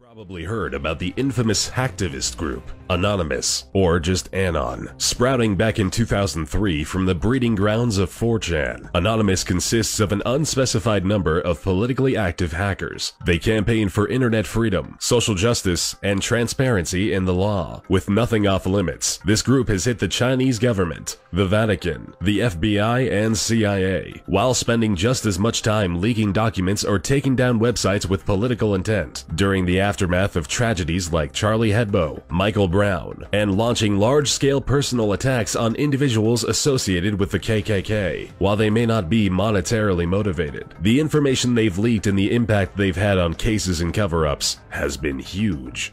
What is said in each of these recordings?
Probably heard about the infamous hacktivist group, Anonymous, or just Anon, sprouting back in 2003 from the breeding grounds of 4chan. Anonymous consists of an unspecified number of politically active hackers. They campaign for internet freedom, social justice, and transparency in the law. With nothing off limits, this group has hit the Chinese government, the Vatican, the FBI, and CIA, while spending just as much time leaking documents or taking down websites with political intent. During the aftermath of tragedies like Charlie Hebdo, Michael Brown, and launching large-scale personal attacks on individuals associated with the KKK. While they may not be monetarily motivated, the information they've leaked and the impact they've had on cases and cover-ups has been huge.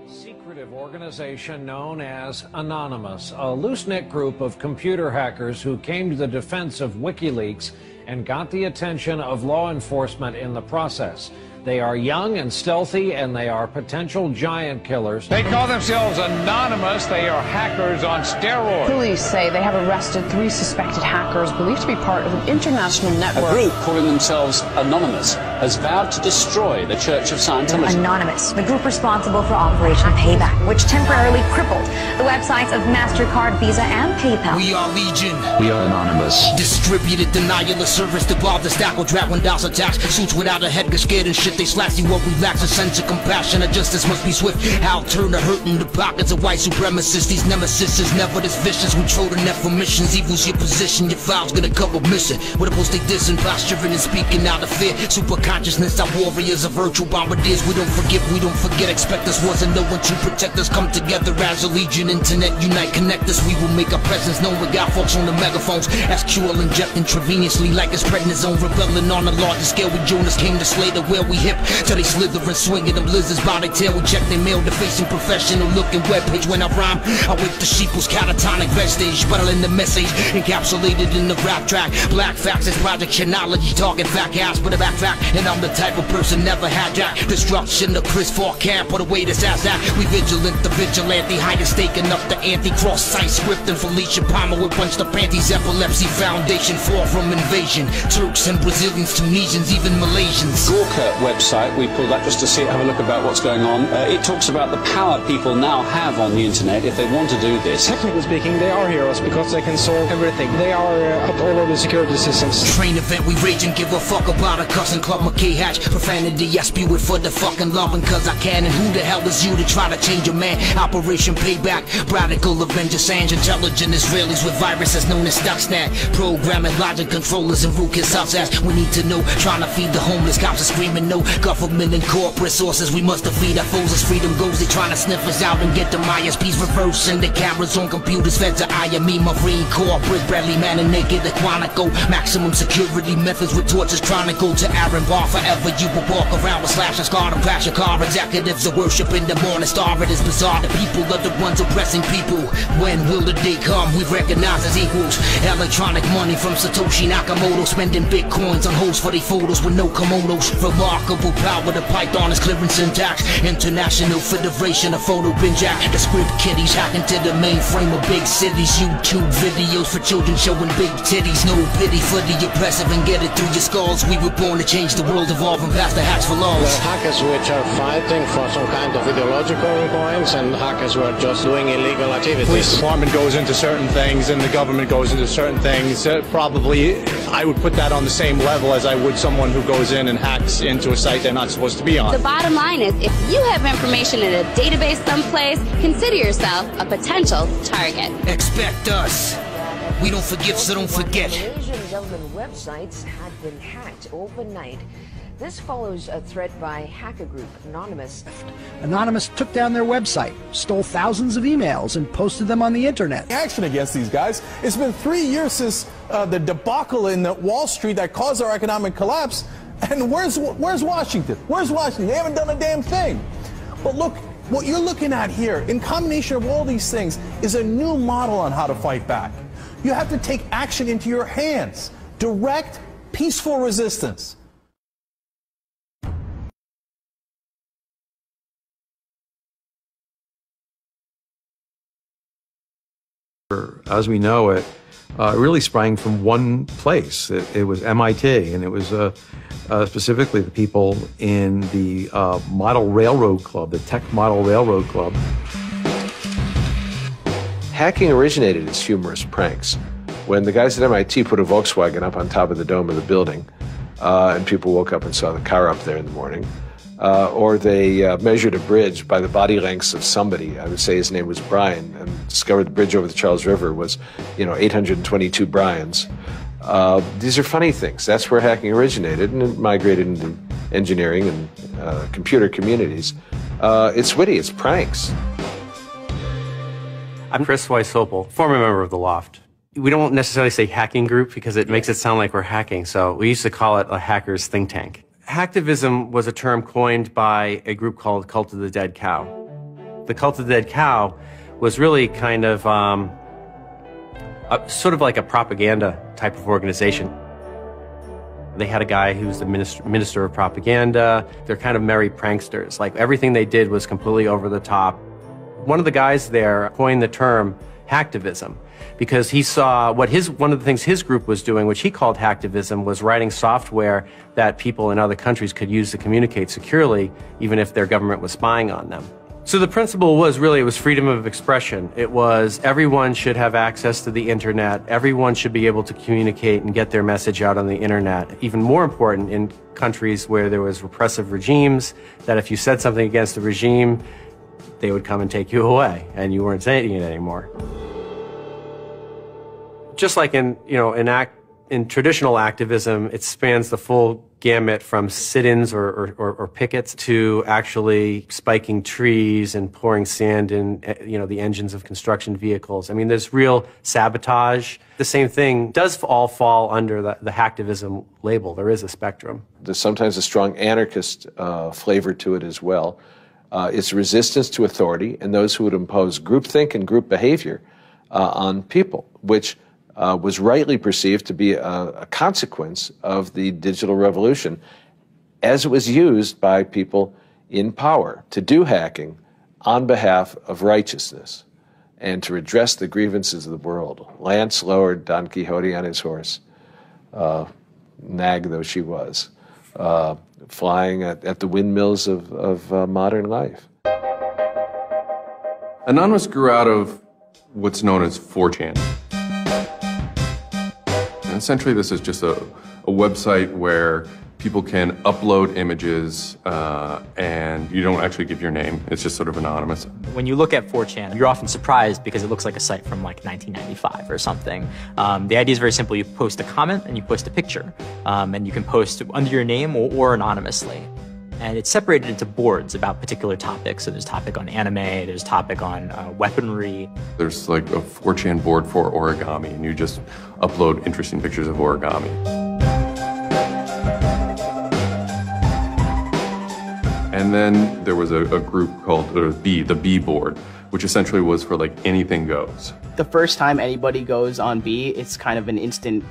Secretive organization known as Anonymous, a loose-knit group of computer hackers who came to the defense of WikiLeaks and got the attention of law enforcement in the process. They are young and stealthy, and they are potential giant killers. They call themselves Anonymous. They are hackers on steroids. Police say they have arrested 3 suspected hackers believed to be part of an international network. A group calling themselves Anonymous has vowed to destroy the Church of Scientology. Anonymous, the group responsible for Operation Payback, which temporarily crippled the websites of MasterCard, Visa, and PayPal. We are Legion. We are Anonymous. Distributed denial of service, devolved the stack, or drag when DOS attacks. Suits without a head get scared and shit. They slash you what we lack, a sense of compassion. And justice must be swift. How turn to hurt in the pockets of white supremacists. These nemesis is never this vicious. We troll the net for missions. Evil's your position. Your file's gonna cover missing. With a post they dissing, posturing and speaking out of fear. Super consciousness, our warriors are virtual bombardiers. We don't forgive, we don't forget. Expect us, wasn't no one to protect us. Come together as a legion. Internet unite, connect us. We will make our presence known. We got folks on the megaphones. SQL inject intravenously like it's prednisone. Rebelling on a larger scale. We Jonas came to slay the whale. We hip till they slither and swinging them lizards by their tail. We check their mail, the facing professional looking webpage. When I rhyme, I wake the sheeples catatonic vestige, battling the message encapsulated in the rap track. Black facts is project chronology, talking fact ass but a back fact. And I'm the type of person never hijack destruction of Chris Ford camp or the way this ass that. We vigilant, the vigilante, highest staking up the anti-cross site script and Felicia Palmer with bunched up panties. Epilepsy foundation fall from invasion. Turks and Brazilians, Tunisians, even Malaysians. Gawker website we pulled up just to see, have a look about what's going on. It talks about the power people now have on the internet if they want to do this. Technically speaking, they are heroes because they can solve everything. They are up all over the security systems. Train event, we rage and give a fuck about a cussing club McKay hatch. Profanity, I spew it for the fucking loving cause I can. And who the hell is you to try to change a man? Operation Payback, radical Avenger Sands, intelligent Israelis with viruses known as Stuxnet. Programming logic controllers and root kids ass. We need to know, trying to feed the homeless, cops are screaming no. Government and corporate sources, we must defeat our foes as freedom goes. They trying to sniff us out and get the ISPs reversing the cameras on computers fed to IME, Marine Corps, Brick Bradley, man and naked, the Quantico. Maximum security methods with torches chronicle to Aaron Bar. Forever you will walk around with slash and scar and crash your car. Executives are worship in the morning star. It is bizarre, the people are the ones oppressing people. When will the day come we recognize as equals? Electronic money from Satoshi Nakamoto, spending bitcoins on hoes for their photos with no kimonos. Remarkable power, the python is clearing syntax. International Federation of Photo Bin Jack. The script kiddies hacking to the mainframe of big cities. YouTube videos for children showing big titties. No pity for the oppressive and get it through your skulls. We were born to change the world, evolving past the hacks for laws. The hackers which are fighting for some kind of ideological points and hackers who are just doing illegal activities. The police department goes into certain things and the government goes into certain things. Probably I would put that on the same level as I would someone who goes in and hacks into a site they're not supposed to be on. The bottom line is, if you have information in a database someplace, consider yourself a potential target. Expect us. We don't forgive, so don't forget. Malaysian government websites had been hacked overnight. This follows a threat by hacker group Anonymous. Anonymous took down their website, stole thousands of emails, and posted them on the internet. Action against these guys. It's been 3 years since the debacle in Wall Street that caused our economic collapse. And where's Washington? Where's Washington? They haven't done a damn thing. But look, what you're looking at here, in combination of all these things, is a new model on how to fight back. You have to take action into your hands. Direct, peaceful resistance. As we know it, really sprang from one place. It was MIT, and it was specifically the people in the Model Railroad Club, the Tech Model Railroad Club. Hacking originated as humorous pranks. When the guys at MIT put a Volkswagen up on top of the dome of the building, and people woke up and saw the car up there in the morning, or they measured a bridge by the body lengths of somebody. I would say his name was Brian, and discovered the bridge over the Charles River was, 822 Brians. These are funny things. That's where hacking originated, and it migrated into engineering and computer communities. It's witty, it's pranks. I'm Chris Weissopel, former member of the Loft. We don't necessarily say hacking group because it makes it sound like we're hacking, so we used to call it a hackers think tank. Hacktivism was a term coined by a group called Cult of the Dead Cow. The Cult of the Dead Cow was really kind of sort of like a propaganda type of organization. They had a guy who's the minister of propaganda. They're kind of merry pranksters. Like, everything they did was completely over the top. One of the guys there coined the term hacktivism because he saw one of the things his group was doing, which he called hacktivism, was writing software that people in other countries could use to communicate securely, even if their government was spying on them. So the principle was really, it was freedom of expression. It was everyone should have access to the internet. Everyone should be able to communicate and get their message out on the internet. Even more important in countries where there was repressive regimes, that if you said something against the regime, they would come and take you away, and you weren't saying it anymore. Just like in traditional activism, it spans the full gamut from sit-ins or pickets to actually spiking trees and pouring sand in, the engines of construction vehicles. I mean, there's real sabotage. The same thing does all fall under the hacktivism label. There is a spectrum. There's sometimes a strong anarchist flavor to it as well. It's resistance to authority and those who would impose groupthink and group behavior on people, which was rightly perceived to be a consequence of the digital revolution as it was used by people in power to do hacking on behalf of righteousness and to redress the grievances of the world. Lance lowered Don Quixote on his horse, nag though she was, flying at the windmills of modern life. Anonymous grew out of what's known as 4chan. And essentially, this is just a website where people can upload images and you don't actually give your name. It's just sort of anonymous. When you look at 4chan, you're often surprised because it looks like a site from like 1995 or something. The idea is very simple. You post a comment and you post a picture. And you can post under your name or anonymously. And it's separated into boards about particular topics. So there's a topic on anime, there's a topic on weaponry. There's like a 4chan board for origami, and you just upload interesting pictures of origami. And then there was a group called the B board, which essentially was for like anything goes. The first time anybody goes on B, it's kind of an instant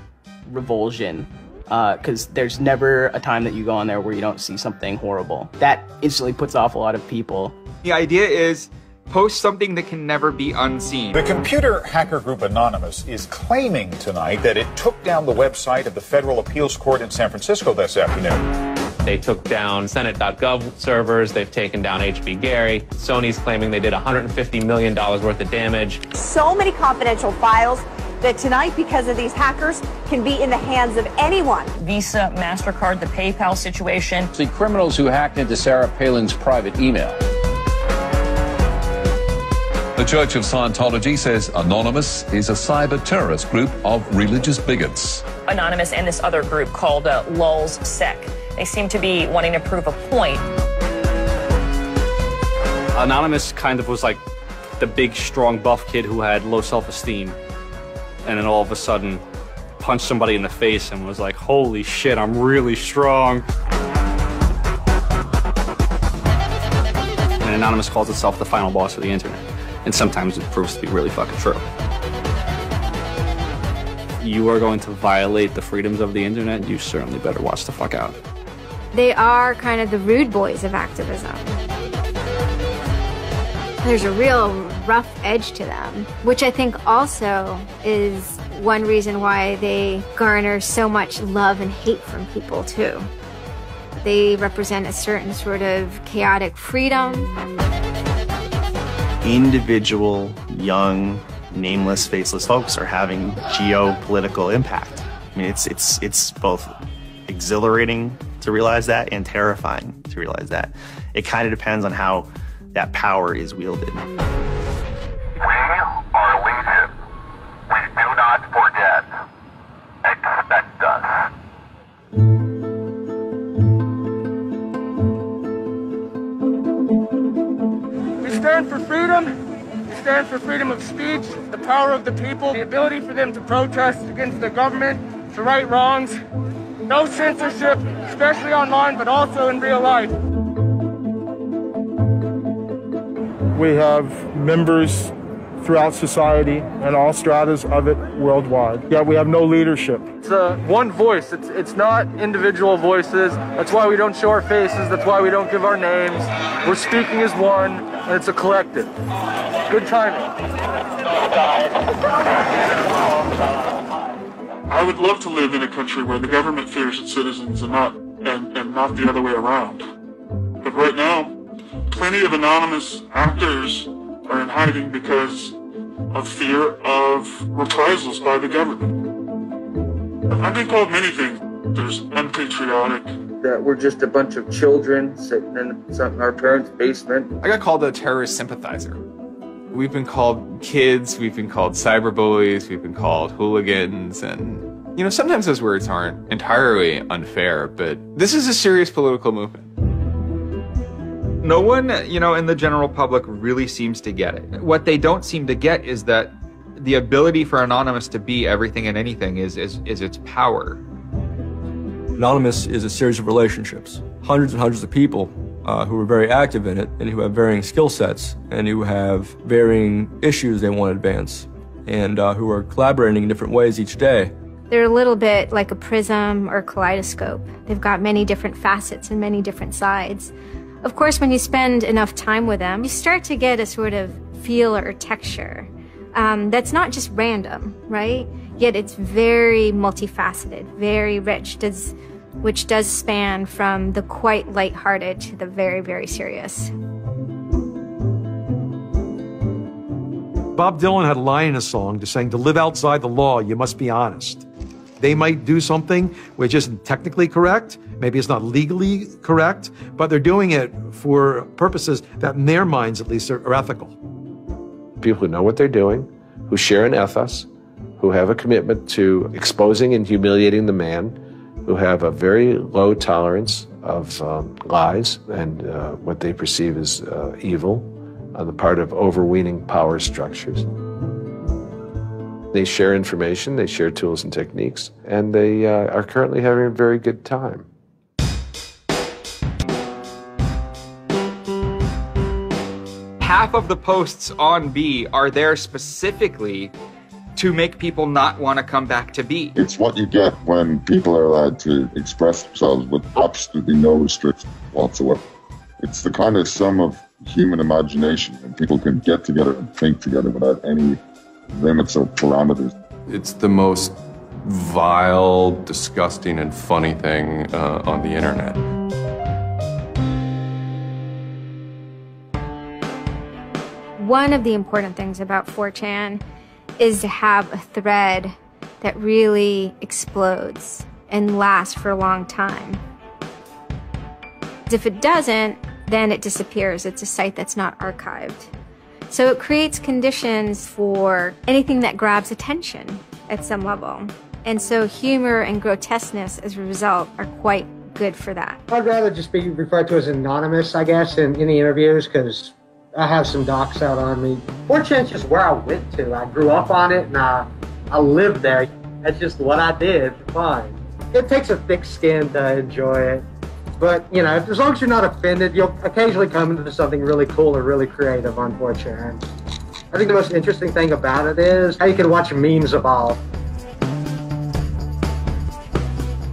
revulsion. Because there's never a time that you go on there where you don't see something horrible. That instantly puts off a lot of people. The idea is post something that can never be unseen. The computer hacker group Anonymous is claiming tonight that it took down the website of the Federal Appeals Court in San Francisco this afternoon. They took down Senate.gov servers. They've taken down HB Gary. Sony's claiming they did $150 million worth of damage. So many confidential files that tonight, because of these hackers, can be in the hands of anyone. Visa, MasterCard, the PayPal situation. The criminals who hacked into Sarah Palin's private email. The Church of Scientology says Anonymous is a cyber terrorist group of religious bigots. Anonymous and this other group called LulzSec. They seem to be wanting to prove a point. Anonymous kind of was like the big, strong, buff kid who had low self-esteem. And then all of a sudden, punched somebody in the face and was like, holy shit, I'm really strong. And Anonymous calls itself the final boss of the internet. And sometimes it proves to be really fucking true. You are going to violate the freedoms of the internet, you certainly better watch the fuck out. They are kind of the rude boys of activism. There's a real rough edge to them, which I think also is one reason why they garner so much love and hate from people too. They represent a certain sort of chaotic freedom. Individual, young, nameless, faceless folks are having geopolitical impact. I mean, it's both exhilarating to realize that and terrifying to realize that. It kind of depends on how that power is wielded. We are Legion. We do not forget. Expect us. We stand for freedom. We stand for freedom of speech, the power of the people, the ability for them to protest against the government, to right wrongs. No censorship, especially online, but also in real life. We have members throughout society and all stratas of it worldwide. Yet we have no leadership. It's one voice. It's not individual voices. That's why we don't show our faces. That's why we don't give our names. We're speaking as one, and it's a collective. Good timing. I would love to live in a country where the government fears its citizens and not the other way around. But right now, plenty of anonymous actors are in hiding because of fear of reprisals by the government. I've been called many things. There's unpatriotic. That we're just a bunch of children sitting in our parents' basement. I got called a terrorist sympathizer. We've been called kids, we've been called cyberbullies, we've been called hooligans, and you know, sometimes those words aren't entirely unfair, but this is a serious political movement. No one, in the general public really seems to get it. What they don't seem to get is that the ability for Anonymous to be everything and anything is its power. Anonymous is a series of relationships, hundreds and hundreds of people who are very active in it and who have varying skill sets and who have varying issues they want to advance and who are collaborating in different ways each day. They're a little bit like a prism or kaleidoscope. They've got many different facets and many different sides. Of course, when you spend enough time with them, you start to get a sort of feel or texture that's not just random, right? Yet it's very multifaceted, very rich, which does span from the quite lighthearted to the very, very serious. Bob Dylan had a line in a song just saying, to live outside the law, you must be honest. They might do something which isn't technically correct, maybe it's not legally correct, but they're doing it for purposes that in their minds at least are ethical. People who know what they're doing, who share an ethos, who have a commitment to exposing and humiliating the man, who have a very low tolerance of lies and what they perceive as evil on the part of overweening power structures. They share information, they share tools and techniques, and they are currently having a very good time. Half of the posts on B are there specifically to make people not want to come back to B. It's what you get when people are allowed to express themselves with absolutely no restriction whatsoever. It's the kind of sum of human imagination, and people can get together and think together without any limits or parameters. It's the most vile, disgusting, and funny thing on the internet. One of the important things about 4chan is to have a thread that really explodes and lasts for a long time. If it doesn't, then it disappears. It's a site that's not archived. So it creates conditions for anything that grabs attention at some level. And so humor and grotesqueness as a result are quite good for that. I'd rather just be referred to as anonymous, I guess, in any interviews, because I have some docs out on me. 4chan's just where I went to. I grew up on it, and I lived there. That's just what I did for fun. It takes a thick skin to enjoy it. But, you know, as long as you're not offended, you'll occasionally come into something really cool or really creative on 4chan. I think the most interesting thing about it is how you can watch memes evolve.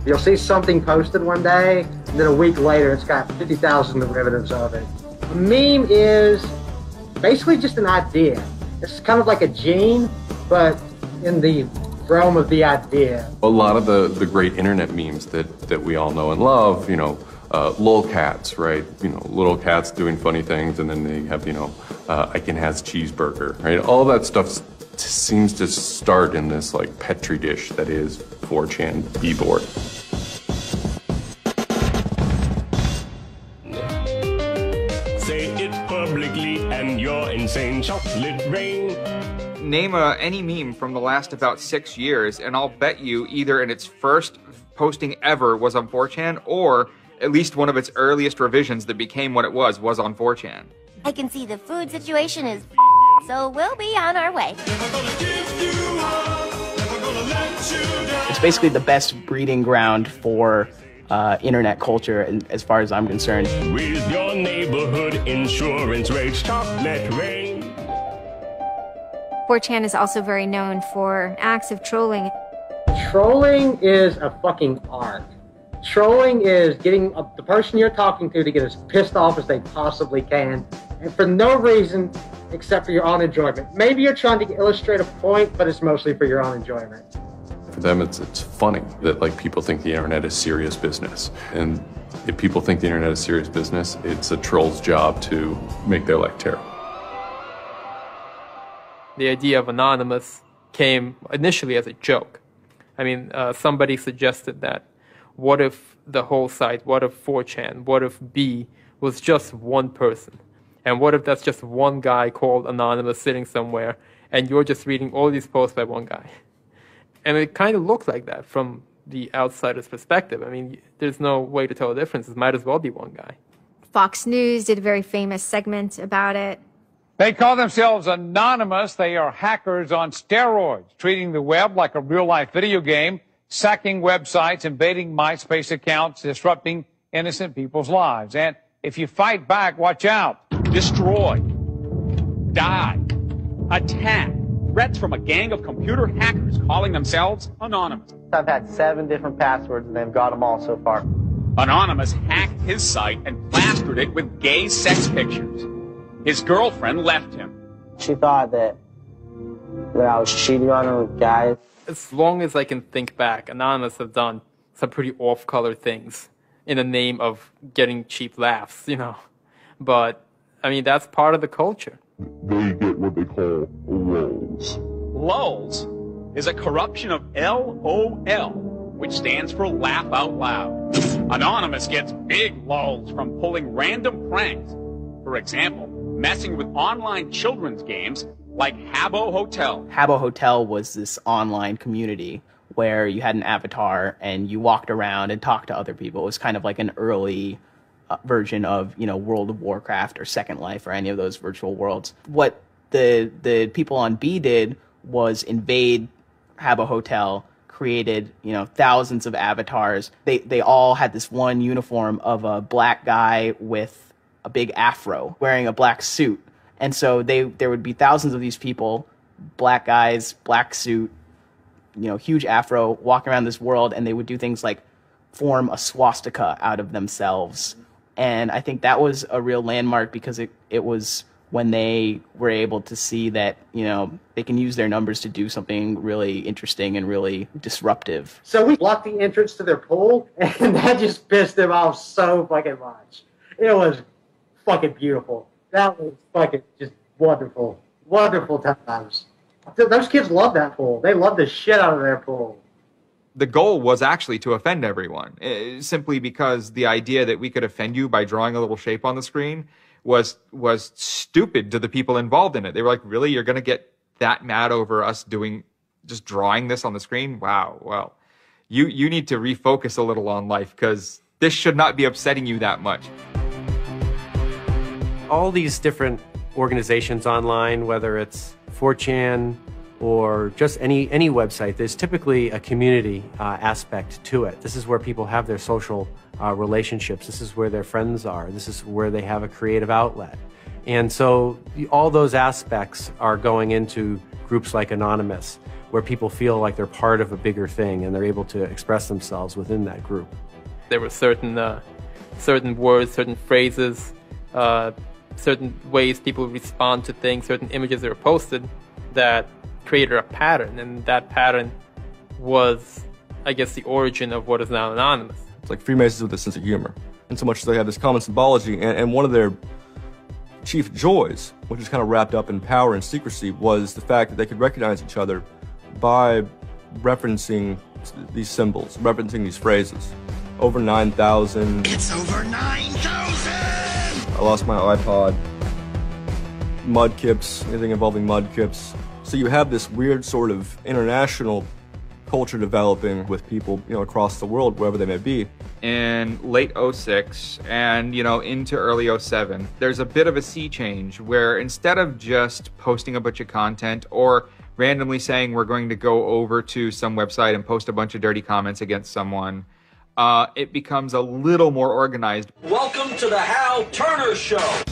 You'll see something posted one day, and then a week later it's got 50,000 derivatives of it. A meme is basically just an idea. It's kind of like a gene, but in the realm of the idea. A lot of the great internet memes that we all know and love, you know, lolcats, right? You know, little cats doing funny things, and then they have, you know, Icon has cheeseburger, right? All that stuff seems to start in this like petri dish that is 4chan B-board. Say it publicly and you're insane. Chocolate rain. Name any meme from the last about 6 years, and I'll bet you either in its first posting ever was on 4chan, or at least one of its earliest revisions that became what it was on 4chan. I can see the food situation is so we'll be on our way. It's basically the best breeding ground for internet culture, as far as I'm concerned. With your neighborhood insurance rates, chocolate rain. 4chan is also very known for acts of trolling. Trolling is a fucking art. Trolling is getting the person you're talking to get as pissed off as they possibly can, and for no reason except for your own enjoyment. Maybe you're trying to illustrate a point, but it's mostly for your own enjoyment. For them, it's funny that like people think the internet is serious business, and if people think the internet is serious business, it's a troll's job to make their life terrible. The idea of anonymous came initially as a joke. I mean, somebody suggested that, what if the whole site, what if 4chan, what if B was just one person? And what if that's just one guy called Anonymous sitting somewhere, and you're just reading all these posts by one guy? And it kind of looked like that from the outsider's perspective. I mean, there's no way to tell the difference. It might as well be one guy. Fox News did a very famous segment about it. They call themselves Anonymous. They are hackers on steroids, treating the web like a real-life video game, sacking websites, invading MySpace accounts, disrupting innocent people's lives. And if you fight back, watch out. Destroy. Die. Attack. Threats from a gang of computer hackers calling themselves Anonymous. I've had 7 different passwords and they've got them all so far. Anonymous hacked his site and plastered it with gay sex pictures. His girlfriend left him. She thought that I was cheating on her with guys. As long as I can think back, Anonymous have done some pretty off-color things in the name of getting cheap laughs, you know. But, I mean, that's part of the culture. They get what they call lulz. Lulz is a corruption of LOL, which stands for laugh out loud. Anonymous gets big lulz from pulling random pranks. For example, messing with online children's games like Habbo Hotel. Habbo Hotel was this online community where you had an avatar and you walked around and talked to other people. It was kind of like an early version of, you know, World of Warcraft or Second Life or any of those virtual worlds. What the people on B did was invade Habbo Hotel, created, you know, thousands of avatars. They all had this one uniform of a black guy with a big afro wearing a black suit. And so there would be thousands of these people, black guys, black suit, you know, huge afro, walking around this world, and they would do things like form a swastika out of themselves. And I think that was a real landmark because it was when they were able to see that, you know, they can use their numbers to do something really interesting and really disruptive. So we blocked the entrance to their pool, and that just pissed them off so fucking much. It was fucking beautiful. That was fucking just wonderful. Wonderful times. Those kids love that pool. They love the shit out of their pool. The goal was actually to offend everyone, simply because the idea that we could offend you by drawing a little shape on the screen was stupid to the people involved in it. They were like, really? You're going to get that mad over us just drawing this on the screen? Wow. Well, you need to refocus a little on life, because this should not be upsetting you that much. All these different organizations online, whether it's 4chan or just any website, there's typically a community aspect to it. This is where people have their social relationships. This is where their friends are. This is where they have a creative outlet. And so all those aspects are going into groups like Anonymous, where people feel like they're part of a bigger thing and they're able to express themselves within that group. There were certain words, certain phrases, certain ways people respond to things, certain images that were posted that created a pattern, and that pattern was, I guess, the origin of what is now Anonymous. It's like Freemasons with a sense of humor, and so much as they have this common symbology, and one of their chief joys, which is kind of wrapped up in power and secrecy, was the fact that they could recognize each other by referencing these symbols, referencing these phrases. Over 9,000. It's over 9,000! I lost my iPod. Mudkips, anything involving mudkips. So you have this weird sort of international culture developing with people, across the world, wherever they may be. In late 06 and, into early 07, there's a bit of a sea change where instead of just posting a bunch of content or randomly saying we're going to go over to some website and post a bunch of dirty comments against someone, it becomes a little more organized. Welcome to the Hal Turner Show.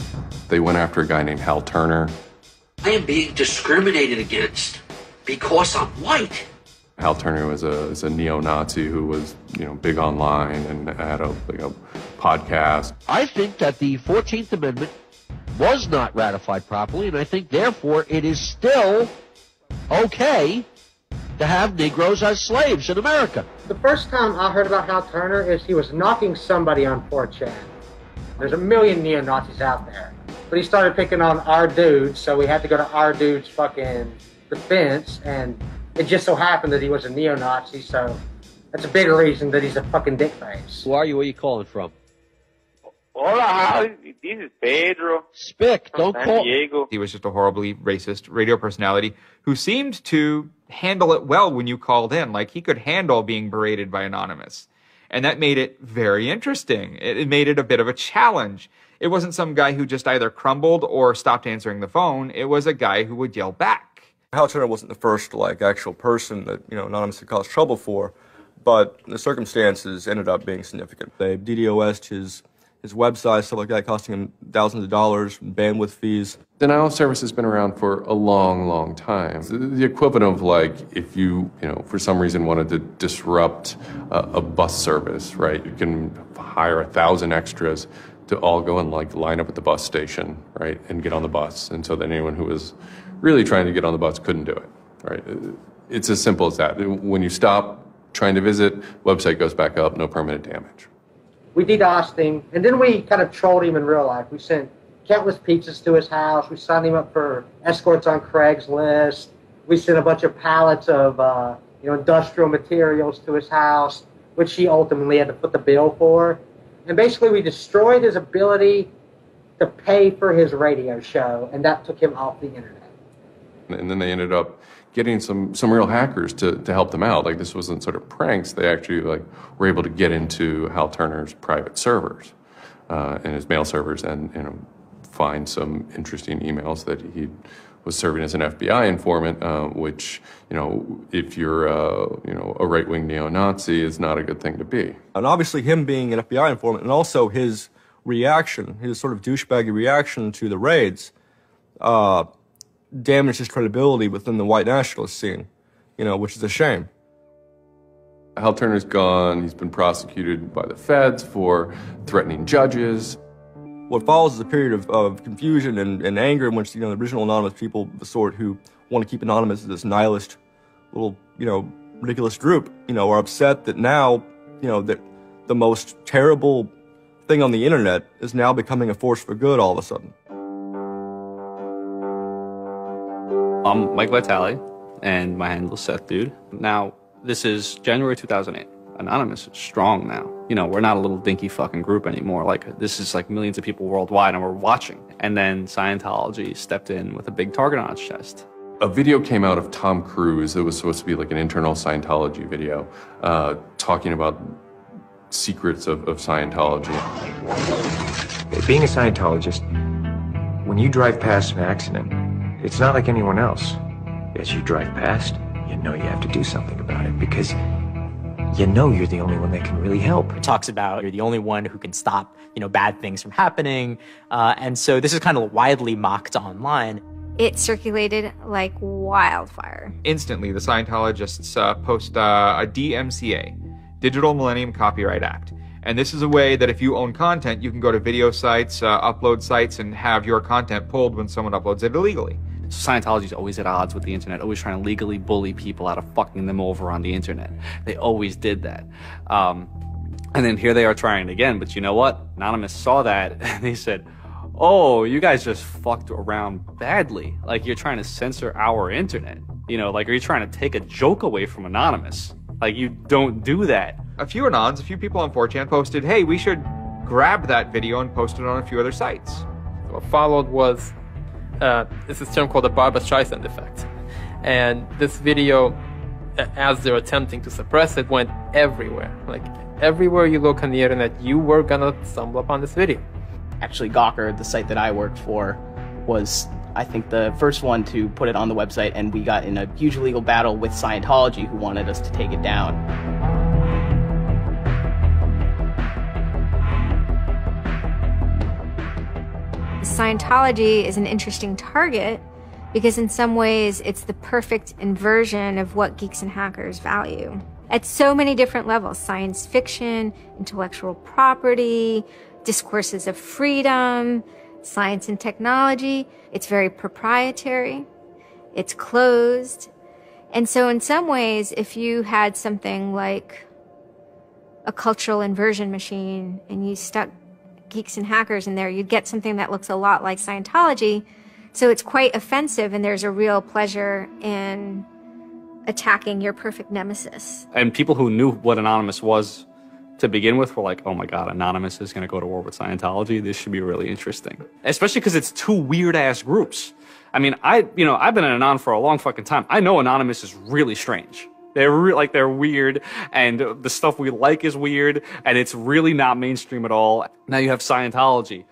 They went after a guy named Hal Turner. I am being discriminated against because I'm white. Hal Turner was a neo-Nazi who was, big online and had a podcast. I think that the 14th Amendment was not ratified properly, and I think, therefore, it is still okay to have Negroes as slaves in America. The first time I heard about Hal Turner is he was knocking somebody on 4chan. There's a million neo-Nazis out there. But he started picking on our dude, so we had to go to our dude's fucking defense, and it just so happened that he was a neo-Nazi, so that's a bigger reason that he's a fucking dickface. Who are you? Where are you calling from? Hola, Hal. This is Pedro. Spick, don't call. Diego. He was just a horribly racist radio personality who seemed to handle it well when you called in. Like, he could handle being berated by Anonymous. And that made it very interesting. It made it a bit of a challenge. It wasn't some guy who just either crumbled or stopped answering the phone. It was a guy who would yell back. Hal Turner wasn't the first, actual person that, Anonymous had caused trouble for, but the circumstances ended up being significant. They DDoS'd his website, stuff like that, costing him thousands of dollars, bandwidth fees. Denial of service has been around for a long, long time. The equivalent of if you, for some reason wanted to disrupt a bus service, right? You can hire 1,000 extras to all go and line up at the bus station, right, and get on the bus. And so then anyone who was really trying to get on the bus couldn't do it, right? It's as simple as that. When you stop trying to visit, website goes back up, no permanent damage. We DDoSed him, and then we kind of trolled him in real life. We sent countless pizzas to his house. We signed him up for escorts on Craigslist. We sent a bunch of pallets of industrial materials to his house, which he ultimately had to foot the bill for. And basically, we destroyed his ability to pay for his radio show, and that took him off the internet. And then they ended up getting some real hackers to help them out. This wasn't sort of pranks. They actually were able to get into Hal Turner's private servers and his mail servers and find some interesting emails that he was serving as an FBI informant, which, if you're a right-wing neo-Nazi, is not a good thing to be. And obviously him being an FBI informant and also his reaction, his sort of douchebaggy reaction to the raids, damaged his credibility within the white nationalist scene, which is a shame. Hal Turner's gone. He's been prosecuted by the feds for threatening judges. What follows is a period of confusion and anger in which, the original Anonymous people, the sort who want to keep Anonymous as this nihilist little, ridiculous group, are upset that now, that the most terrible thing on the internet is now becoming a force for good all of a sudden. I'm Mike Vitale, and my handle is Seth Dude. Now, this is January 2008. Anonymous is strong now. We're not a little dinky fucking group anymore. This is millions of people worldwide, and we're watching. And then Scientology stepped in with a big target on its chest. A video came out of Tom Cruise. It was supposed to be an internal Scientology video, talking about secrets of Scientology. Being a Scientologist, when you drive past an accident, it's not like anyone else. As you drive past, you know you have to do something about it because you know you're the only one that can really help. It talks about you're the only one who can stop, bad things from happening. And so this is kind of widely mocked online. It circulated like wildfire. Instantly, the Scientologists post a DMCA, Digital Millennium Copyright Act. And this is a way that if you own content, you can go to video sites, upload sites, and have your content pulled when someone uploads it illegally. So Scientology's always at odds with the internet, always trying to legally bully people out of fucking them over on the internet. They always did that. And then here they are trying again, but you know what? Anonymous saw that and they said, oh, you guys just fucked around badly. Like, you're trying to censor our internet. Like, are you trying to take a joke away from Anonymous? Like, you don't do that. A few people on 4chan posted, hey, we should grab that video and post it on a few other sites. What followed was it's this term called the Barbra Streisand effect. And this video, as they're attempting to suppress it, went everywhere. Like, everywhere you look on the internet, you were gonna stumble upon this video. Actually, Gawker, the site that I worked for, was, I think, the first one to put it on the website, and we got in a huge legal battle with Scientology, who wanted us to take it down. Scientology is an interesting target because in some ways it's the perfect inversion of what geeks and hackers value. At so many different levels: science fiction, intellectual property, discourses of freedom, science and technology. It's very proprietary. It's closed. And so in some ways, if you had something like a cultural inversion machine and you stuck geeks and hackers in there, you'd get something that looks a lot like Scientology. So it's quite offensive, and there's a real pleasure in attacking your perfect nemesis. And people who knew what Anonymous was to begin with were like, oh my God, Anonymous is going to go to war with Scientology. This should be really interesting. Especially because it's two weird-ass groups. I mean, I've been an Anon for a long fucking time. I know Anonymous is really strange. They're weird, and the stuff we like is weird, and it's really not mainstream at all. Now you have Scientology.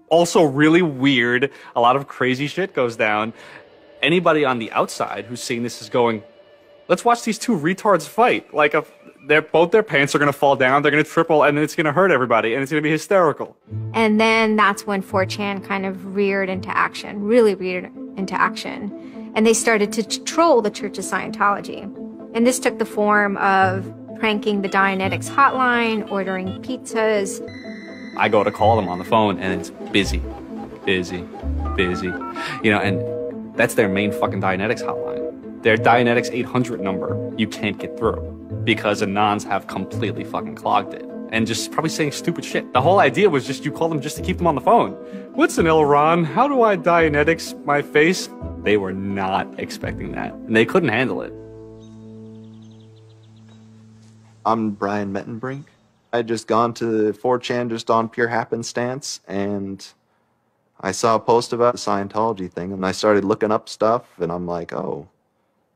Also really weird. A lot of crazy shit goes down. Anybody on the outside who's seeing this is going, let's watch these two retards fight. Like, both their pants are going to fall down, they're going to triple, and then it's going to hurt everybody, and it's going to be hysterical. And then that's when 4chan kind of reared into action, really reared into action. And they started to troll the Church of Scientology. And this took the form of pranking the Dianetics hotline, ordering pizzas. I go to call them on the phone, and it's busy. And that's their main fucking Dianetics hotline. Their Dianetics 800 number, you can't get through because Anons have completely fucking clogged it. And just probably saying stupid shit. The whole idea was just you call them just to keep them on the phone. What's an Elron? How do I Dianetics my face? They were not expecting that, and they couldn't handle it. I'm Brian Mettenbrink. I had just gone to 4chan just on pure happenstance, and I saw a post about the Scientology thing, and I started looking up stuff, and I'm like, oh,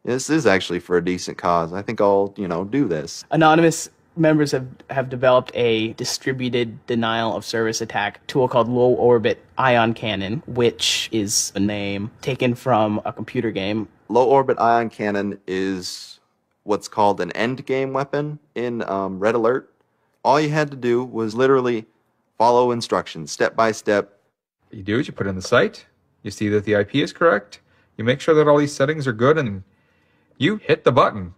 this is actually for a decent cause. I think I'll, do this. Anonymous members have developed a distributed denial of service attack tool called Low Orbit Ion Cannon, which is a name taken from a computer game. Low Orbit Ion Cannon is what's called an endgame weapon in Red Alert. All you had to do was literally follow instructions, step by step. You do it, you put in the site, you see that the IP is correct, you make sure that all these settings are good, and you hit the button,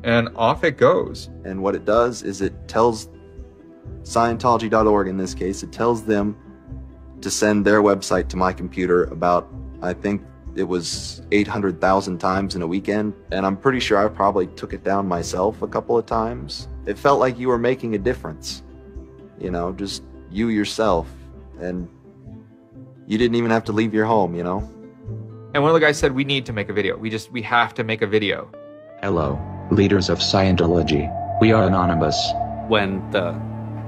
and off it goes. And what it does is it tells Scientology.org, in this case, it tells them to send their website to my computer about, I think, it was 800,000 times in a weekend, and I'm pretty sure I probably took it down myself a couple of times. It felt like you were making a difference, just you yourself, and you didn't even have to leave your home, And one of the guys said, we need to make a video. We have to make a video. Hello, leaders of Scientology. We are Anonymous. When the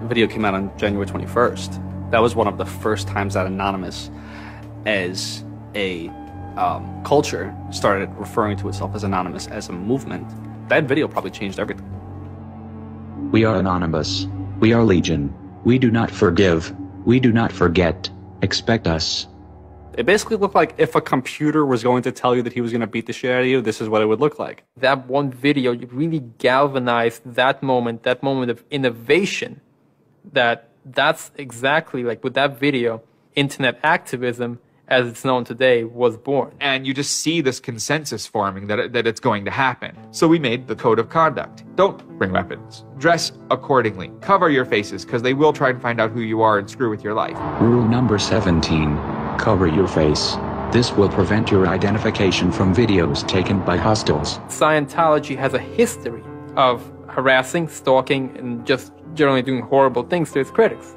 video came out on January 21st, that was one of the first times that Anonymous, as a culture, started referring to itself as Anonymous as a movement. That video probably changed everything. We are Anonymous. We are legion. We do not forgive. We do not forget. Expect us. It basically looked like if a computer was going to tell you that he was going to beat the shit out of you, this is what it would look like. That one video really galvanized that moment of innovation. That's exactly like with that video, internet activism, as it's known today, was born. And you just see this consensus forming that it's going to happen. So we made the code of conduct. Don't bring weapons. Dress accordingly. Cover your faces, because they will try and find out who you are and screw with your life. Rule number 17. Cover your face. This will prevent your identification from videos taken by hostiles. Scientology has a history of harassing, stalking, and just generally doing horrible things to its critics.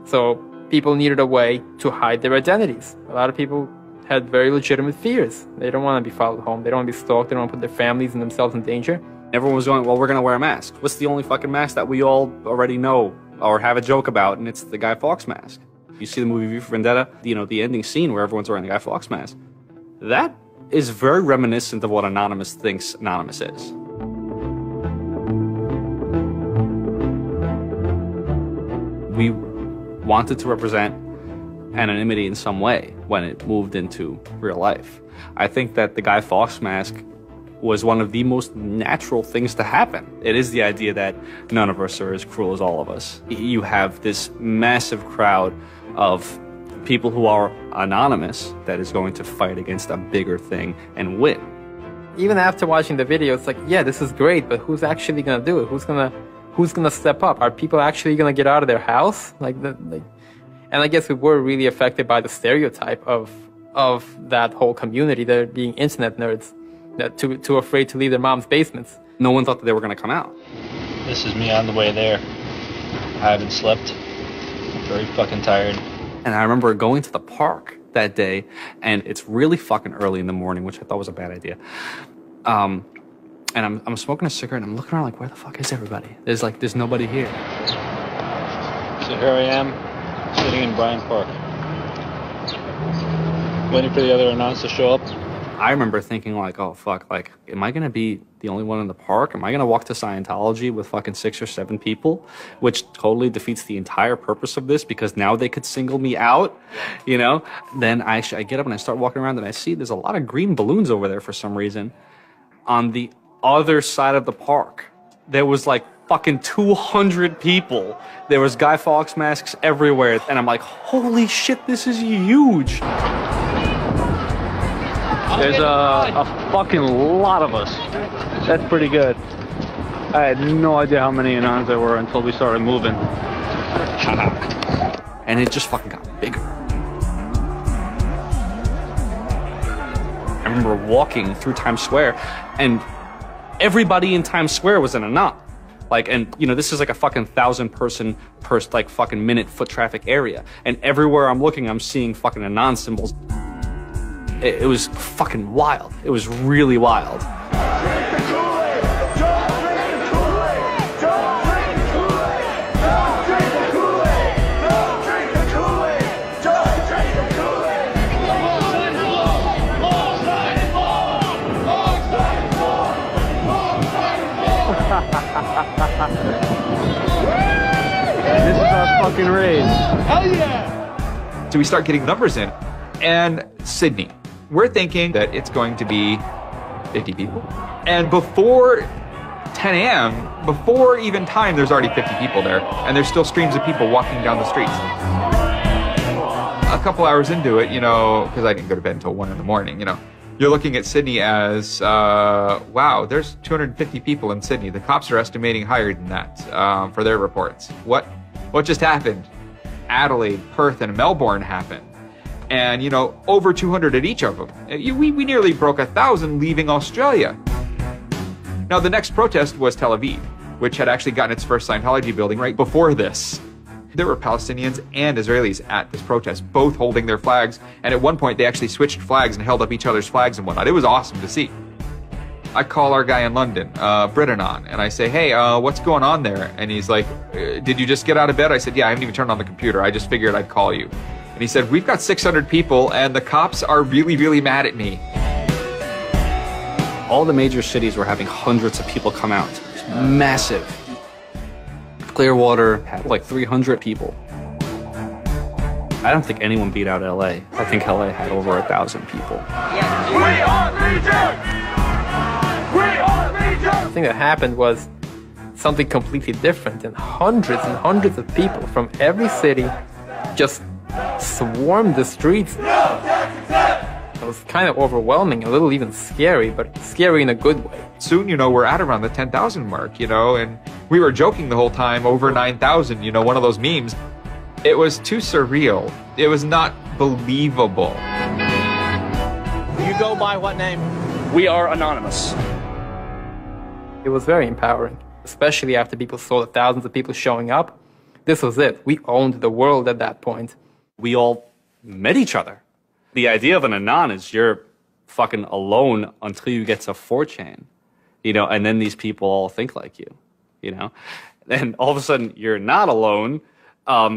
So people needed a way to hide their identities. A lot of people had very legitimate fears. They don't want to be followed home. They don't want to be stalked. They don't want to put their families and themselves in danger. Everyone was going, well, we're going to wear a mask. What's the only fucking mask that we all already know or have a joke about? And it's the Guy Fawkes mask. You see the movie V for Vendetta, the ending scene where everyone's wearing the Guy Fawkes mask. That is very reminiscent of what Anonymous thinks Anonymous is. We wanted to represent anonymity in some way when it moved into real life. I think that the Guy Fawkes mask was one of the most natural things to happen. It is the idea that none of us are as cruel as all of us. You have this massive crowd of people who are anonymous that is going to fight against a bigger thing and win. Even after watching the video, it's like, yeah, this is great, but who's actually going to do it? Who's gonna step up? Are people actually gonna get out of their house? And I guess we were really affected by the stereotype of that whole community, they're being internet nerds, that too afraid to leave their mom's basements. No one thought that they were gonna come out. This is me on the way there. I haven't slept. I'm very fucking tired. And I remember going to the park that day, and it's really fucking early in the morning, which I thought was a bad idea. And I'm smoking a cigarette, and I'm looking around like, where the fuck is everybody? There's nobody here. So here I am, sitting in Bryant Park, waiting for the other announcers to show up. I remember thinking like, oh fuck, like, am I gonna be the only one in the park? Am I gonna walk to Scientology with fucking 6 or 7 people? Which totally defeats the entire purpose of this, because now they could single me out, you know? Then I get up and I start walking around, and I see there's a lot of green balloons over there for some reason. On the other side of the park, there was like fucking 200 people. There was Guy Fawkes masks everywhere, and I'm like, holy shit, this is huge. There's a fucking lot of us. That's pretty good. I had no idea how many Anons there were until we started moving. And it just fucking got bigger. I remember walking through Times Square, and everybody in Times Square was an Anon. Like, and you know, this is like a fucking 1,000-person per like fucking minute foot traffic area. And everywhere I'm looking, I'm seeing fucking Anon symbols. It was fucking wild. It was really wild. This is our fucking race. Hell yeah! So we start getting numbers in. And Sydney, we're thinking that it's going to be 50 people. And before 10 a.m., before even time, there's already 50 people there. And there's still streams of people walking down the streets. A couple hours into it, you know, because I didn't go to bed until 1 in the morning, you know, you're looking at Sydney as, wow, there's 250 people in Sydney. The cops are estimating higher than that for their reports. What just happened? Adelaide, Perth, and Melbourne happened. And, you know, over 200 at each of them. We nearly broke 1,000 leaving Australia. Now, the next protest was Tel Aviv, which had actually gotten its first Scientology building right before this. There were Palestinians and Israelis at this protest, both holding their flags. And at one point, they actually switched flags and held up each other's flags and whatnot. It was awesome to see. I call our guy in London, Britanon, and I say, hey, what's going on there? And he's like, did you just get out of bed? I said, yeah, I haven't even turned on the computer. I just figured I'd call you. And he said, we've got 600 people, and the cops are really, really mad at me. All the major cities were having hundreds of people come out. Massive. Clearwater had like 300 people. I don't think anyone beat out LA. I think LA had over 1,000 people. We are Legion! We are Legion! The thing that happened was something completely different, and hundreds of people from every city just swarmed the streets. It was kind of overwhelming, a little even scary, but scary in a good way. Soon, we're at around the 10,000 mark, and we were joking the whole time, over 9,000, one of those memes. It was too surreal. It was not believable. You go by what name? We are Anonymous. It was very empowering, especially after people saw the thousands of people showing up. This was it. We owned the world at that point. We all met each other. The idea of an Anon is you're fucking alone until you get to 4chan, and then these people all think like you, And all of a sudden, you're not alone.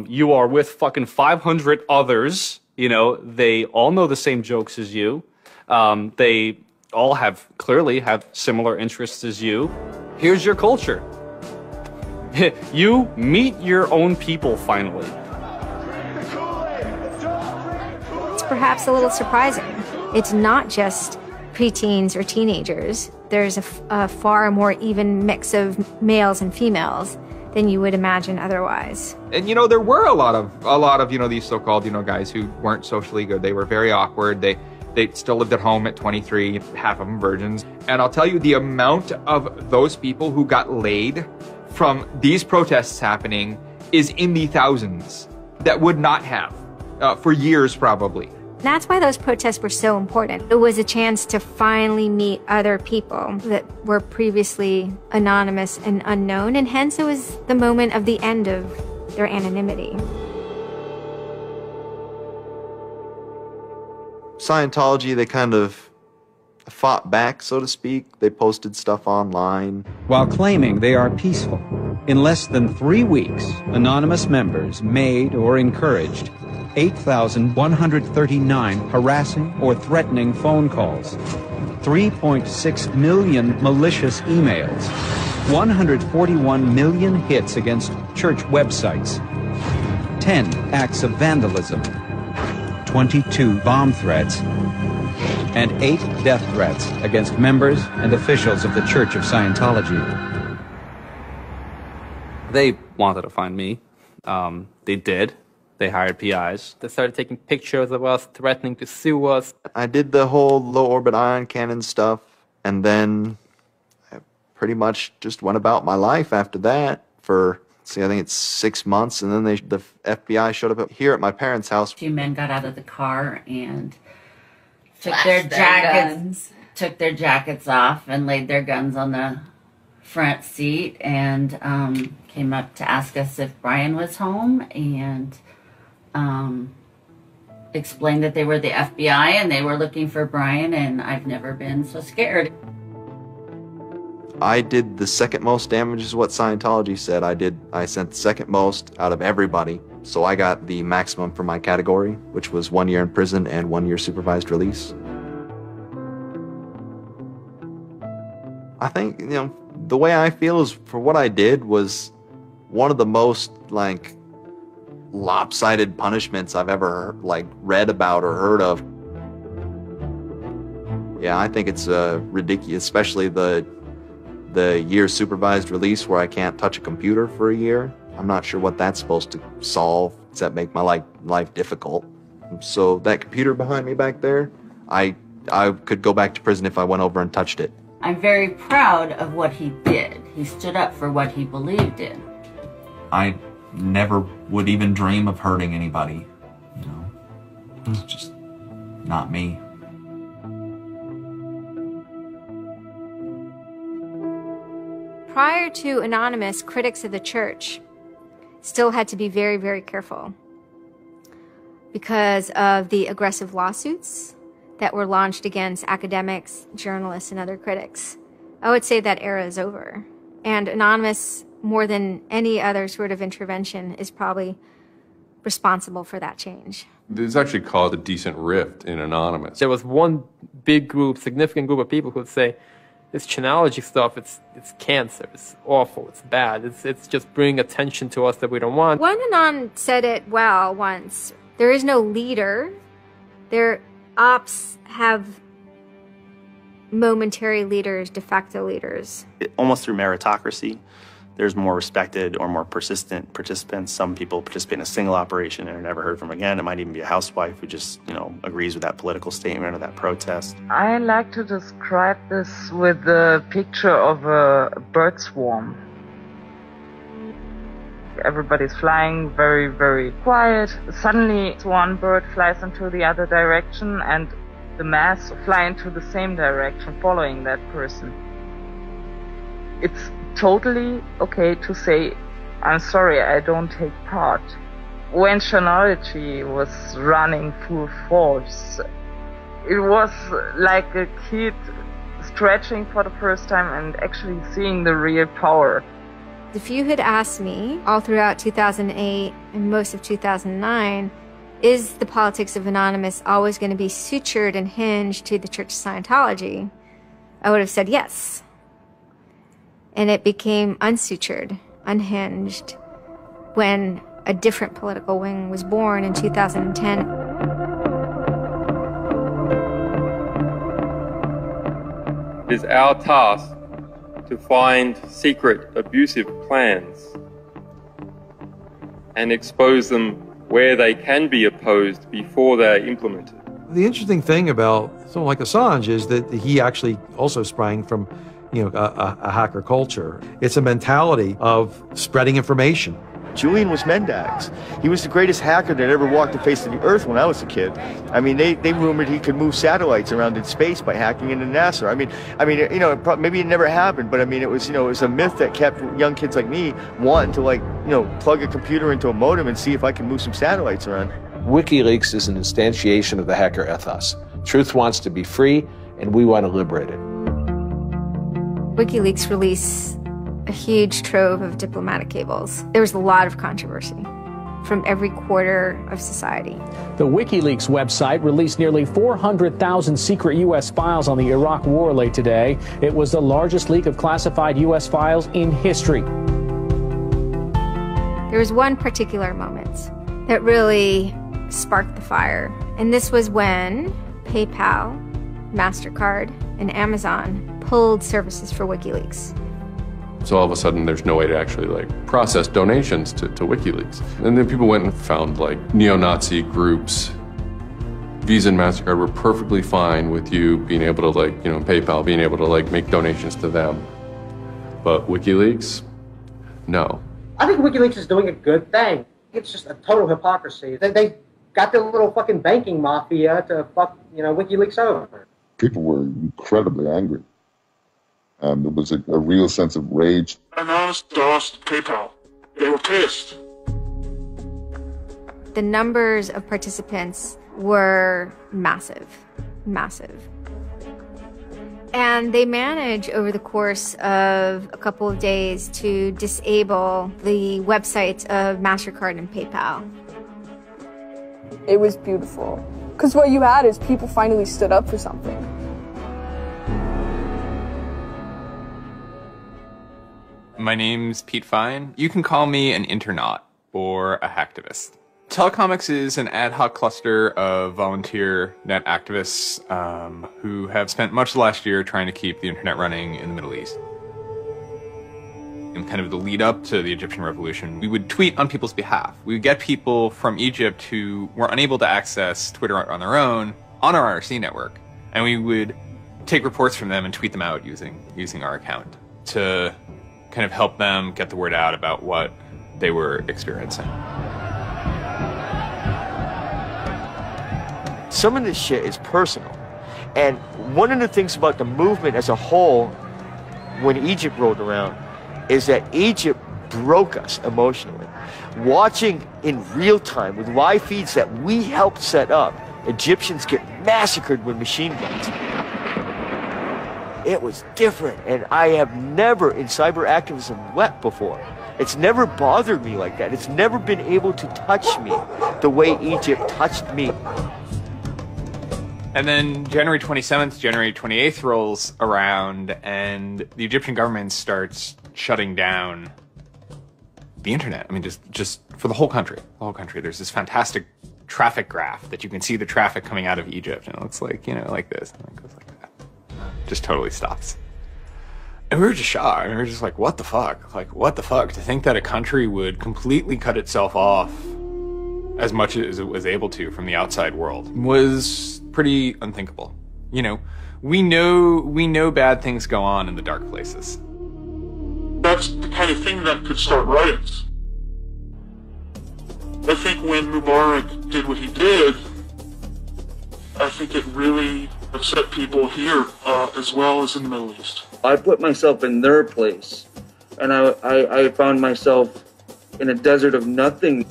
You are with fucking 500 others, they all know the same jokes as you. They all clearly have similar interests as you. Here's your culture. You meet your own people finally. It's perhaps a little surprising. It's not just preteens or teenagers. There's a far more even mix of males and females than you would imagine otherwise. And there were a lot of these so-called guys who weren't socially good. They were very awkward. They still lived at home at 23, half of them virgins. And I'll tell you, the amount of those people who got laid from these protests happening is in the thousands that would not have for years probably. That's why those protests were so important. It was a chance to finally meet other people that were previously anonymous and unknown, and hence it was the moment of the end of their anonymity. Scientology, they kind of fought back, so to speak. They posted stuff online. While claiming they are peaceful, in less than 3 weeks, anonymous members made or encouraged 8,139 harassing or threatening phone calls, 3.6 million malicious emails, 141 million hits against church websites, 10 acts of vandalism, 22 bomb threats, and 8 death threats against members and officials of the Church of Scientology. They wanted to find me. They did. They hired PIs. They started taking pictures of us, threatening to sue us. I did the whole low-orbit ion cannon stuff, and then I pretty much just went about my life after that for, I think it's 6 months, and then the FBI showed up here at my parents' house. 2 men got out of the car and took Flashed took their jackets off and laid their guns on the front seat and came up to ask us if Brian was home and explained that they were the FBI and they were looking for Brian, and I've never been so scared. I did the second most damage is what Scientology said. I sent the second most out of everybody. So I got the maximum for my category, which was 1 year in prison and 1 year supervised release. I think, the way I feel is for what I did was one of the most, lopsided punishments I've ever, read about or heard of. Yeah, I think it's ridiculous, especially the year supervised release where I can't touch a computer for a year. I'm not sure what that's supposed to solve, except make my life difficult. So that computer behind me back there, I could go back to prison if I went over and touched it. I'm very proud of what he did. He stood up for what he believed in. I never would even dream of hurting anybody. It's just not me. Prior to Anonymous, critics of the church still had to be very, very careful because of the aggressive lawsuits that were launched against academics, journalists, and other critics. I would say that era is over. And Anonymous, more than any other sort of intervention, is probably responsible for that change. This actually caused a decent rift in Anonymous. There was one big group, significant group of people who would say, this Chanology stuff, it's cancer. It's awful. It's bad. It's just bringing attention to us that we don't want. One Anon said it well once. There is no leader. Their ops have momentary leaders, de facto leaders. Almost through meritocracy, there's more respected or more persistent participants. Some people participate in a single operation and are never heard from again. It might even be a housewife who just, agrees with that political statement or that protest. I like to describe this with the picture of a bird swarm. Everybody's flying very, very quiet. Suddenly, one bird flies into the other direction and the mass fly into the same direction, following that person. It's totally okay to say, I'm sorry, I don't take part. When Chanology was running full force, it was like a kid stretching for the first time and actually seeing the real power. If you had asked me all throughout 2008 and most of 2009, is the politics of Anonymous always going to be sutured and hinged to the Church of Scientology? I would have said yes. And it became unsutured, unhinged, when a different political wing was born in 2010. It is our task to find secret, abusive plans and expose them where they can be opposed before they're implemented. The interesting thing about someone like Assange is that he actually also sprang from a hacker culture. It's a mentality of spreading information. Julian was Mendax. He was the greatest hacker that ever walked the face of the earth when I was a kid. I mean, they rumored he could move satellites around in space by hacking into NASA. Maybe it never happened, but it was a myth that kept young kids like me wanting to plug a computer into a modem and see if I can move some satellites around. WikiLeaks is an instantiation of the hacker ethos. Truth wants to be free, and we want to liberate it. WikiLeaks released a huge trove of diplomatic cables. There was a lot of controversy from every quarter of society. The WikiLeaks website released nearly 400,000 secret U.S. files on the Iraq War late today. It was the largest leak of classified U.S. files in history. There was one particular moment that really sparked the fire, and this was when PayPal, MasterCard, and Amazon pulled services for WikiLeaks. So all of a sudden, there's no way to actually process donations to WikiLeaks. And then people went and found neo-Nazi groups. Visa and MasterCard were perfectly fine with you being able to PayPal being able to make donations to them. But WikiLeaks, no. I think WikiLeaks is doing a good thing. It's just a total hypocrisy. They got their little fucking banking mafia to fuck, WikiLeaks over. People were incredibly angry. There was a real sense of rage. Anonymous DOSed PayPal. They were pissed. The numbers of participants were massive. And they managed over the course of a couple of days to disable the websites of MasterCard and PayPal. It was beautiful. Because what you had is people finally stood up for something. My name's Pete Fine. You can call me an internaut or a hacktivist. Telecomics is an ad hoc cluster of volunteer net activists who have spent much of the last year trying to keep the internet running in the Middle East. In kind of the lead up to the Egyptian revolution, we would tweet on people's behalf. We would get people from Egypt who were unable to access Twitter on their own on our IRC network, and we would take reports from them and tweet them out using our account to kind of help them get the word out about what they were experiencing. Some of this shit is personal. And one of the things about the movement as a whole, when Egypt rolled around, is that Egypt broke us emotionally. Watching in real time with live feeds that we helped set up, Egyptians get massacred with machine guns. It was different, and I have never in cyber activism wept before. It's never bothered me like that. It's never been able to touch me the way Egypt touched me. And then January 27th, January 28th rolls around, and the Egyptian government starts shutting down the internet. I mean, just for the whole country. The whole country. There's this fantastic traffic graph that you can see the traffic coming out of Egypt, and it looks like, like this, and it goes like that. Just totally stops. And we were just shocked. I mean, we were just like, what the fuck? Like, what the fuck? To think that a country would completely cut itself off as much as it was able to from the outside world was pretty unthinkable. We know bad things go on in the dark places. That's the kind of thing that could start riots. I think when Mubarak did what he did, I think it really upset people here as well as in the Middle East. I put myself in their place, and I found myself in a desert of nothing.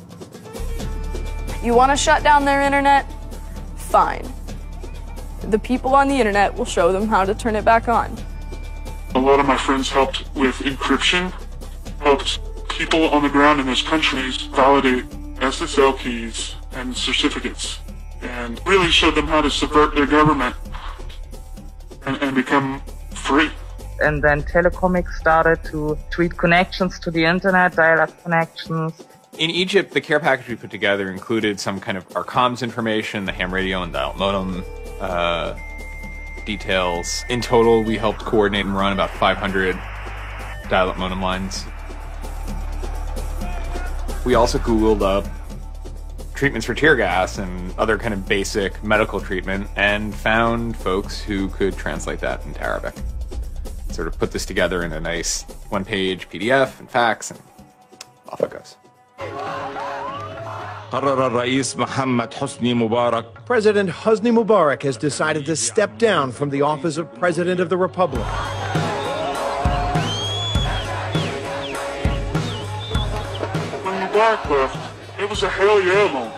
You want to shut down their internet? Fine. The people on the internet will show them how to turn it back on. A lot of my friends helped with encryption, helped people on the ground in those countries validate SSL keys and certificates, and really showed them how to subvert their government and become free. And then Telecomics started to tweet connections to the internet, dial-up connections. In Egypt, the care package we put together included some kind of our comms information, the ham radio and dial modem details. In total, we helped coordinate and run about 500 dial-up modem lines. We also Googled up treatments for tear gas and other kind of basic medical treatment and found folks who could translate that into Arabic. Sort of put this together in a nice one-page PDF and fax, and off it goes. President Hosni Mubarak has decided to step down from the office of President of the Republic. When Mubarak left, it was a hell yeah moment.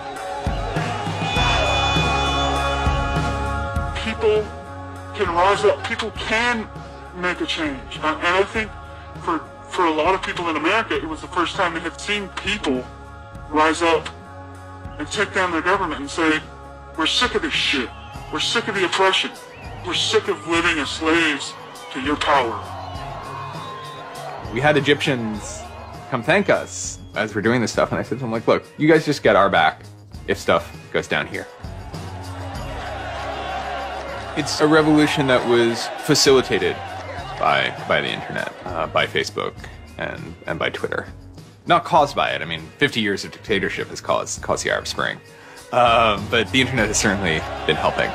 People can rise up. People can make a change. And I think for a lot of people in America, it was the first time they had seen people rise up and take down their government and say, we're sick of this shit. We're sick of the oppression. We're sick of living as slaves to your power. We had Egyptians come thank us as we're doing this stuff, and I said to them, like, look, you guys just get our back if stuff goes down here. It's a revolution that was facilitated by the internet, by Facebook and by Twitter. Not caused by it. I mean, 50 years of dictatorship has caused the Arab Spring. But the internet has certainly been helping.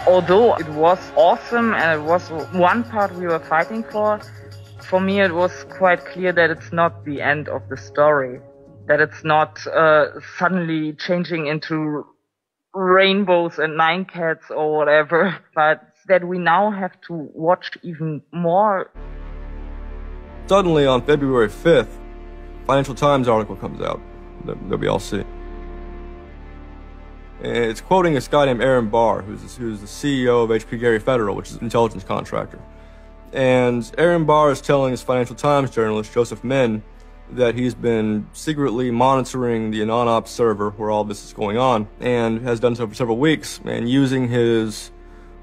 Although it was awesome and it was one part we were fighting for me it was quite clear that it's not the end of the story. That it's not suddenly changing into rainbows and nine cats or whatever, but that we now have to watch even more. Suddenly on February 5th, Financial Times article comes out that we all see. And it's quoting this guy named Aaron Barr, who's the CEO of HP Gary Federal, which is an intelligence contractor. And Aaron Barr is telling this Financial Times journalist, Joseph Min, that he's been secretly monitoring the AnonOps server where all this is going on, and has done so for several weeks, and using his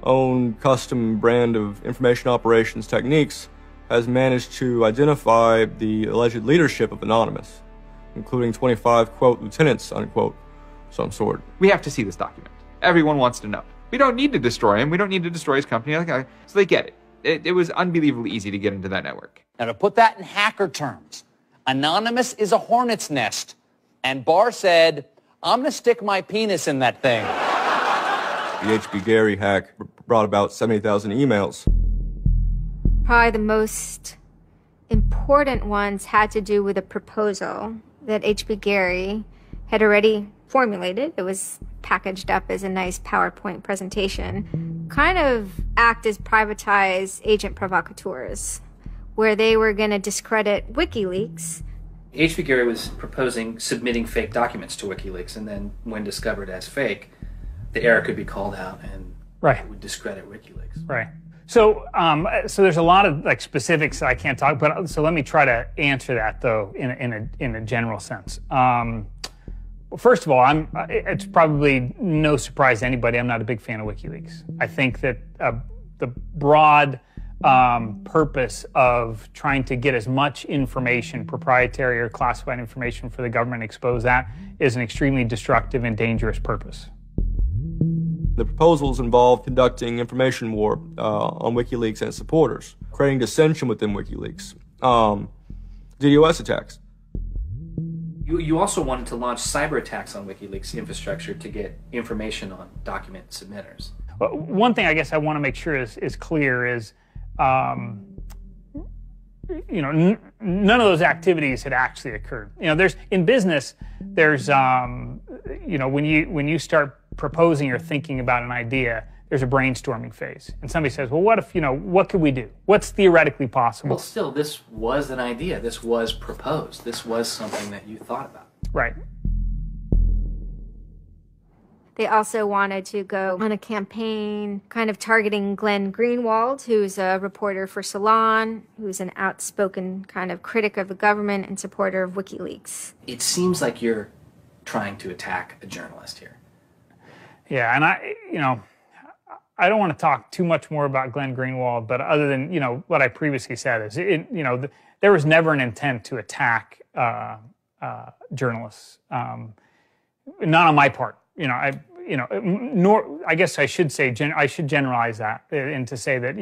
own custom brand of information operations techniques, has managed to identify the alleged leadership of Anonymous, including 25, quote, lieutenants, unquote, some sort. We have to see this document. Everyone wants to know. We don't need to destroy him. We don't need to destroy his company. So they get it. It was unbelievably easy to get into that network. Now, to put that in hacker terms, Anonymous is a hornet's nest. And Barr said, I'm going to stick my penis in that thing. The HB Gary hack brought about 70,000 emails. Probably the most important ones had to do with a proposal that HB Gary had already formulated. It was packaged up as a nice PowerPoint presentation. Kind of act as privatized agent provocateurs, where they were going to discredit WikiLeaks. HB Gary was proposing submitting fake documents to WikiLeaks, and then when discovered as fake, the error could be called out and it would discredit WikiLeaks. Right. So, so there's a lot of like specifics I can't talk about. So let me try to answer that though in a general sense. Well, first of all, it's probably no surprise to anybody, I'm not a big fan of WikiLeaks. I think that the broad purpose of trying to get as much information, proprietary or classified information for the government, expose that, is an extremely destructive and dangerous purpose. The proposals involve conducting information war on WikiLeaks and its supporters, creating dissension within WikiLeaks, DDoS attacks. You also wanted to launch cyber attacks on WikiLeaks infrastructure to get information on document submitters. One thing I guess I want to make sure is clear is, none of those activities had actually occurred. In business, there's, when you start proposing or thinking about an idea, there's a brainstorming phase. And somebody says, well, what if, what could we do? What's theoretically possible? Well, still, this was an idea. This was proposed. This was something that you thought about. Right. They also wanted to go on a campaign kind of targeting Glenn Greenwald, who's a reporter for Salon, who's an outspoken kind of critic of the government and supporter of WikiLeaks. It seems like you're trying to attack a journalist here. Yeah, and I don't want to talk too much more about Glenn Greenwald, but other than, what I previously said is, there was never an intent to attack journalists. Not on my part. I guess I should say, I should generalize that and to say that,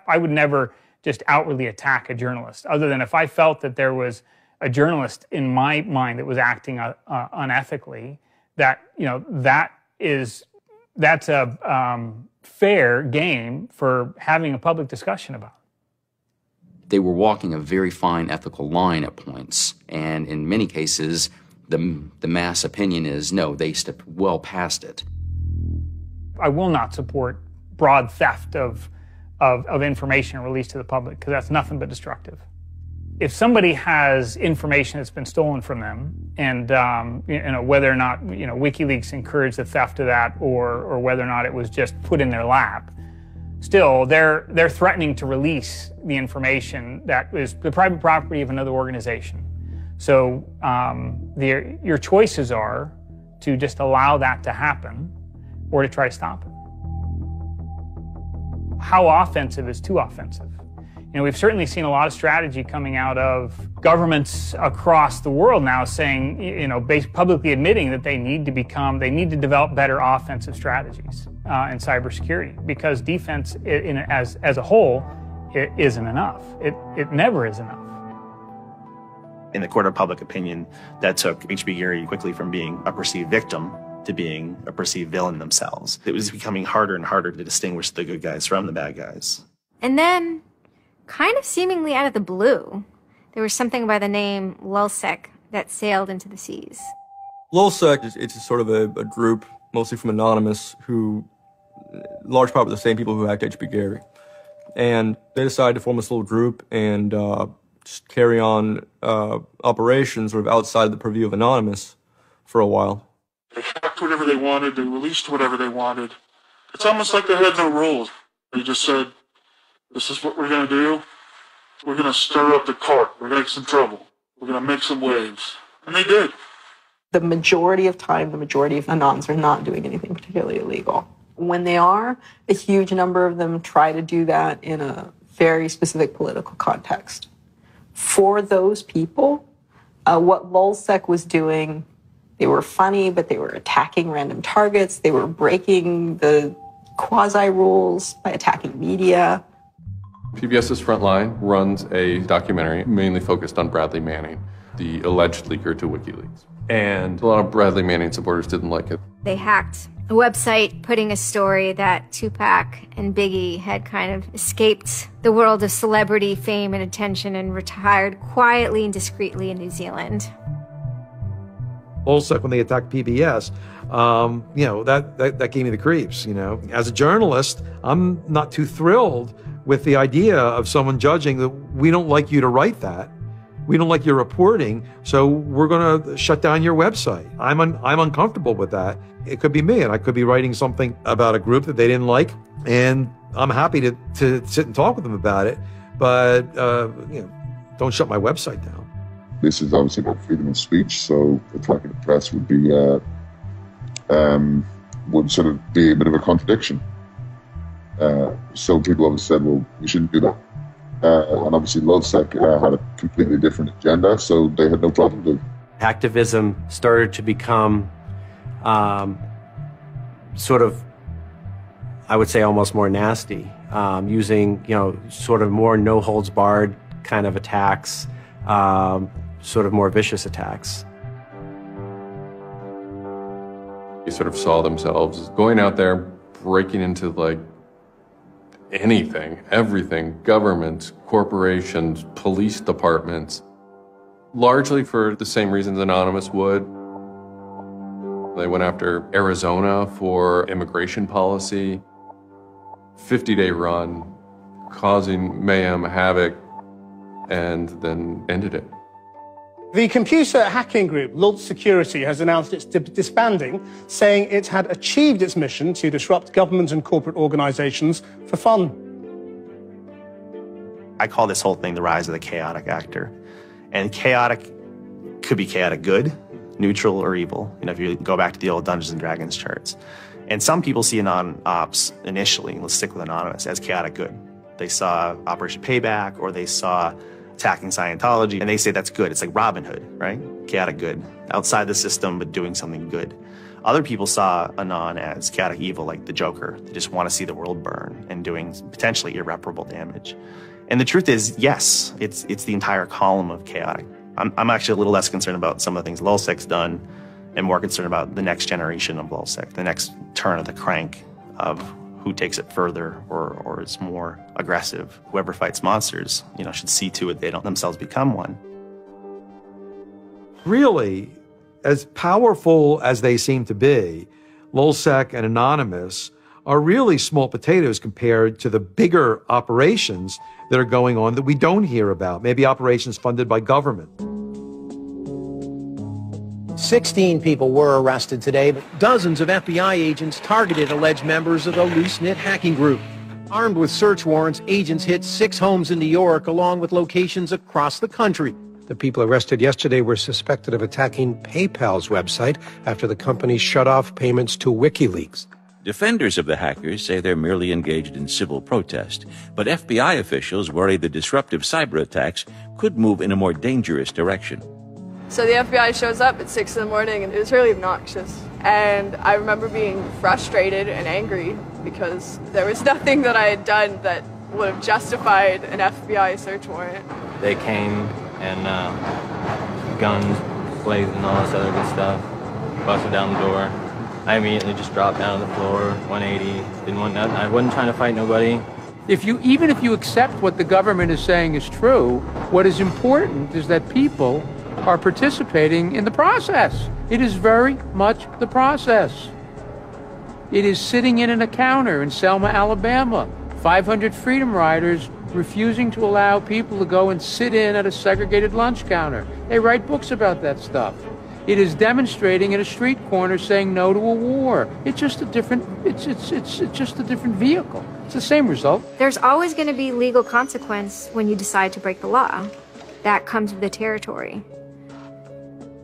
I would never just outwardly attack a journalist, other than if I felt that there was a journalist in my mind that was acting unethically, that, that's a fair game for having a public discussion about. They were walking a very fine ethical line at points, and in many cases, the mass opinion is, no, they stepped well past it. I will not support broad theft of information released to the public, because that's nothing but destructive. If somebody has information that's been stolen from them, and whether or not WikiLeaks encouraged the theft of that, or whether or not it was just put in their lap, still they're threatening to release the information that is the private property of another organization. So your choices are to just allow that to happen, or to try to stop it. How offensive is too offensive? We've certainly seen a lot of strategy coming out of governments across the world now saying, publicly admitting that they need to develop better offensive strategies in cybersecurity, because defense as a whole, it isn't enough. It never is enough. In the court of public opinion, that took H.B. Gary quickly from being a perceived victim to being a perceived villain themselves. It was becoming harder and harder to distinguish the good guys from the bad guys. And then, kind of seemingly out of the blue, there was something by the name Lulzsec that sailed into the seas. Lulzsec, it's sort of a group, mostly from Anonymous, who, large part of the same people who hacked H.B. Gary. And they decided to form this little group and just carry on operations sort of outside of the purview of Anonymous for a while. They hacked whatever they wanted, they released whatever they wanted. It's almost like they had no rules. They just said, this is what we're going to do. We're going to stir up the cart. We're going to make some trouble. We're going to make some waves. And they did. The majority of time, the majority of Anons are not doing anything particularly illegal. When they are, a huge number of them try to do that in a very specific political context. For those people, what Lulzsec was doing, they were funny, but they were attacking random targets. They were breaking the quasi-rules by attacking media. PBS's Frontline runs a documentary mainly focused on Bradley Manning, the alleged leaker to WikiLeaks. And a lot of Bradley Manning supporters didn't like it. They hacked a website putting a story that Tupac and Biggie had kind of escaped the world of celebrity fame and attention and retired quietly and discreetly in New Zealand. Lulzsec, when they attacked PBS, that gave me the creeps, As a journalist, I'm not too thrilled with the idea of someone judging that we don't like you to write that. We don't like your reporting, so we're going to shut down your website. I'm uncomfortable with that. It could be me, and I could be writing something about a group that they didn't like, and I'm happy to sit and talk with them about it, but don't shut my website down. this is obviously about freedom of speech, so attacking the press would be would sort of be a bit of a contradiction. So people obviously said, well, we shouldn't do that. And obviously LulzSec had a completely different agenda, so they had no problem doing it. Hacktivism started to become sort of, I would say, almost more nasty, using, sort of more no-holds-barred kind of attacks, sort of more vicious attacks. They sort of saw themselves as going out there, breaking into like anything, everything, governments, corporations, police departments, largely for the same reasons Anonymous would. They went after Arizona for immigration policy, 50-day run, causing mayhem, havoc, and then ended it. The computer hacking group Lulz Security has announced it's disbanding, saying it had achieved its mission to disrupt government and corporate organizations for fun. I call this whole thing the rise of the chaotic actor. And chaotic could be chaotic good, neutral, or evil. If you go back to the old Dungeons and Dragons charts. And some people see Anon-Ops initially, let's stick with Anonymous, as chaotic good. They saw Operation Payback, or they saw attacking Scientology, and they say that's good. It's like Robin Hood, right? Chaotic good. Outside the system, but doing something good. Other people saw Anon as chaotic evil, like the Joker. They just want to see the world burn and doing potentially irreparable damage. And the truth is, yes, it's the entire column of chaotic. I'm actually a little less concerned about some of the things LulzSec's done and more concerned about the next generation of LulzSec, the next turn of the crank of who takes it further or is more aggressive. Whoever fights monsters, should see to it they don't themselves become one. Really, as powerful as they seem to be, LulzSec and Anonymous are really small potatoes compared to the bigger operations that are going on that we don't hear about, maybe operations funded by government. 16 people were arrested today, but dozens of FBI agents targeted alleged members of the loose-knit hacking group. Armed with search warrants, agents hit 6 homes in New York, along with locations across the country. The people arrested yesterday were suspected of attacking PayPal's website after the company shut off payments to WikiLeaks. Defenders of the hackers say they're merely engaged in civil protest, but FBI officials worry the disruptive cyber attacks could move in a more dangerous direction. So the FBI shows up at 6 in the morning, and it was really obnoxious. And I remember being frustrated and angry because there was nothing that I had done that would have justified an FBI search warrant. They came and guns blazing and all this other good stuff, busted down the door. I immediately just dropped down to the floor, 180, didn't want nothing. I wasn't trying to fight nobody. Even if you accept what the government is saying is true, what is important is that people are participating in the process. It is very much the process. It is sitting in an encounter in Selma, Alabama. 500 Freedom Riders refusing to allow people to go and sit in at a segregated lunch counter. They write books about that stuff. It is demonstrating at a street corner saying no to a war. It's just a different, it's just a different vehicle. It's the same result. There's always going to be legal consequence when you decide to break the law. That comes with the territory.